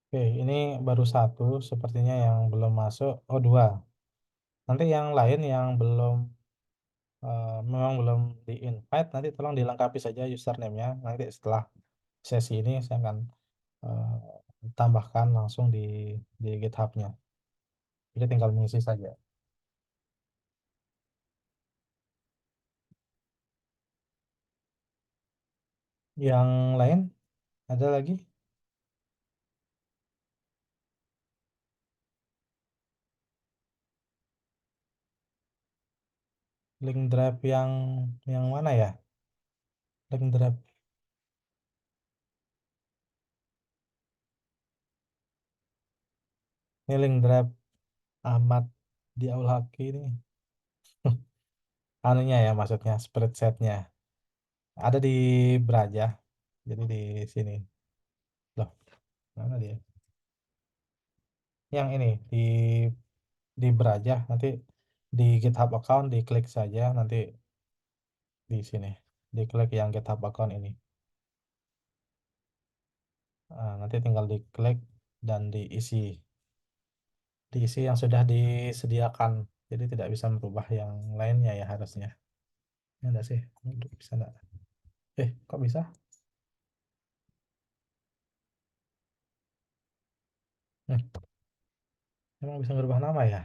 S1: Oke, ini baru satu sepertinya yang belum masuk. Oh, dua. Nanti yang lain yang belum, memang belum di-invite, nanti tolong dilengkapi saja username-nya. Nanti setelah sesi ini saya akan tambahkan langsung di GitHub-nya. Jadi tinggal mengisi saja. Yang lain ada lagi? Link drive yang mana ya? Link drive. Ini link drive Ahmad di Aul Haki ini. Anunya ya, maksudnya spreadsheet-nya. Ada di Braja. Jadi di sini. Loh, mana dia? Yang ini di Braja, nanti di GitHub account diklik saja, nanti di sini diklik yang GitHub account ini. Nanti tinggal diklik dan diisi yang sudah disediakan. Jadi tidak bisa merubah yang lainnya ya harusnya. Ya enggak sih? Bisa enggak? Kok bisa? Hmm, emang bisa merubah nama ya?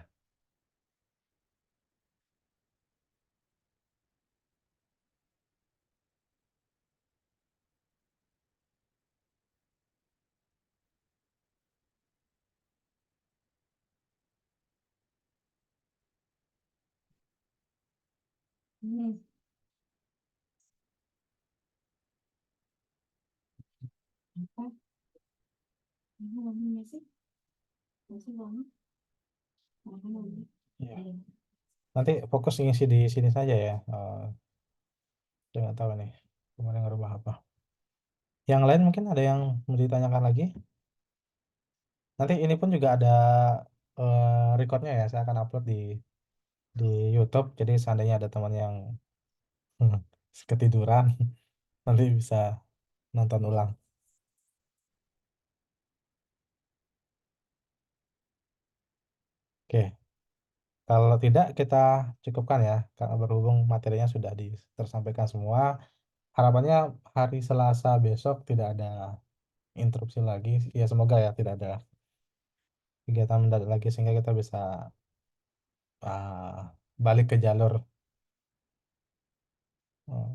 S1: Iya. Nanti fokus ngisi di sini saja ya. Saya nggak tahu nih kemarin ngerubah apa. Yang lain mungkin ada yang mau ditanyakan lagi. Nanti ini pun juga ada recordnya ya. Saya akan upload di YouTube. Jadi seandainya ada teman yang ketiduran, nanti bisa nonton ulang. Oke, kalau tidak kita cukupkan ya, karena berhubung materinya sudah tersampaikan semua. Harapannya hari Selasa besok tidak ada interupsi lagi. Ya semoga ya tidak ada kegiatan mendadak lagi sehingga kita bisa balik ke jalur, uh,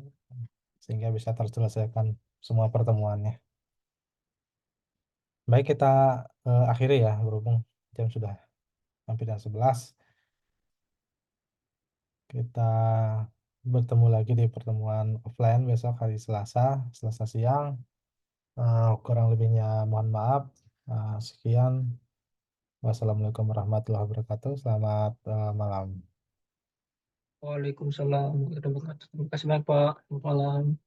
S1: sehingga bisa terselesaikan semua pertemuannya. Baik, kita akhiri ya, berhubung jam sudah hampir jam 11. Kita bertemu lagi di pertemuan offline besok hari Selasa, Selasa siang. Kurang lebihnya mohon maaf. Sekian. Wassalamualaikum warahmatullahi wabarakatuh. Selamat malam.
S3: Waalaikumsalam warahmatullahi wabarakatuh. Terima kasih banyak Pak. Selamat malam.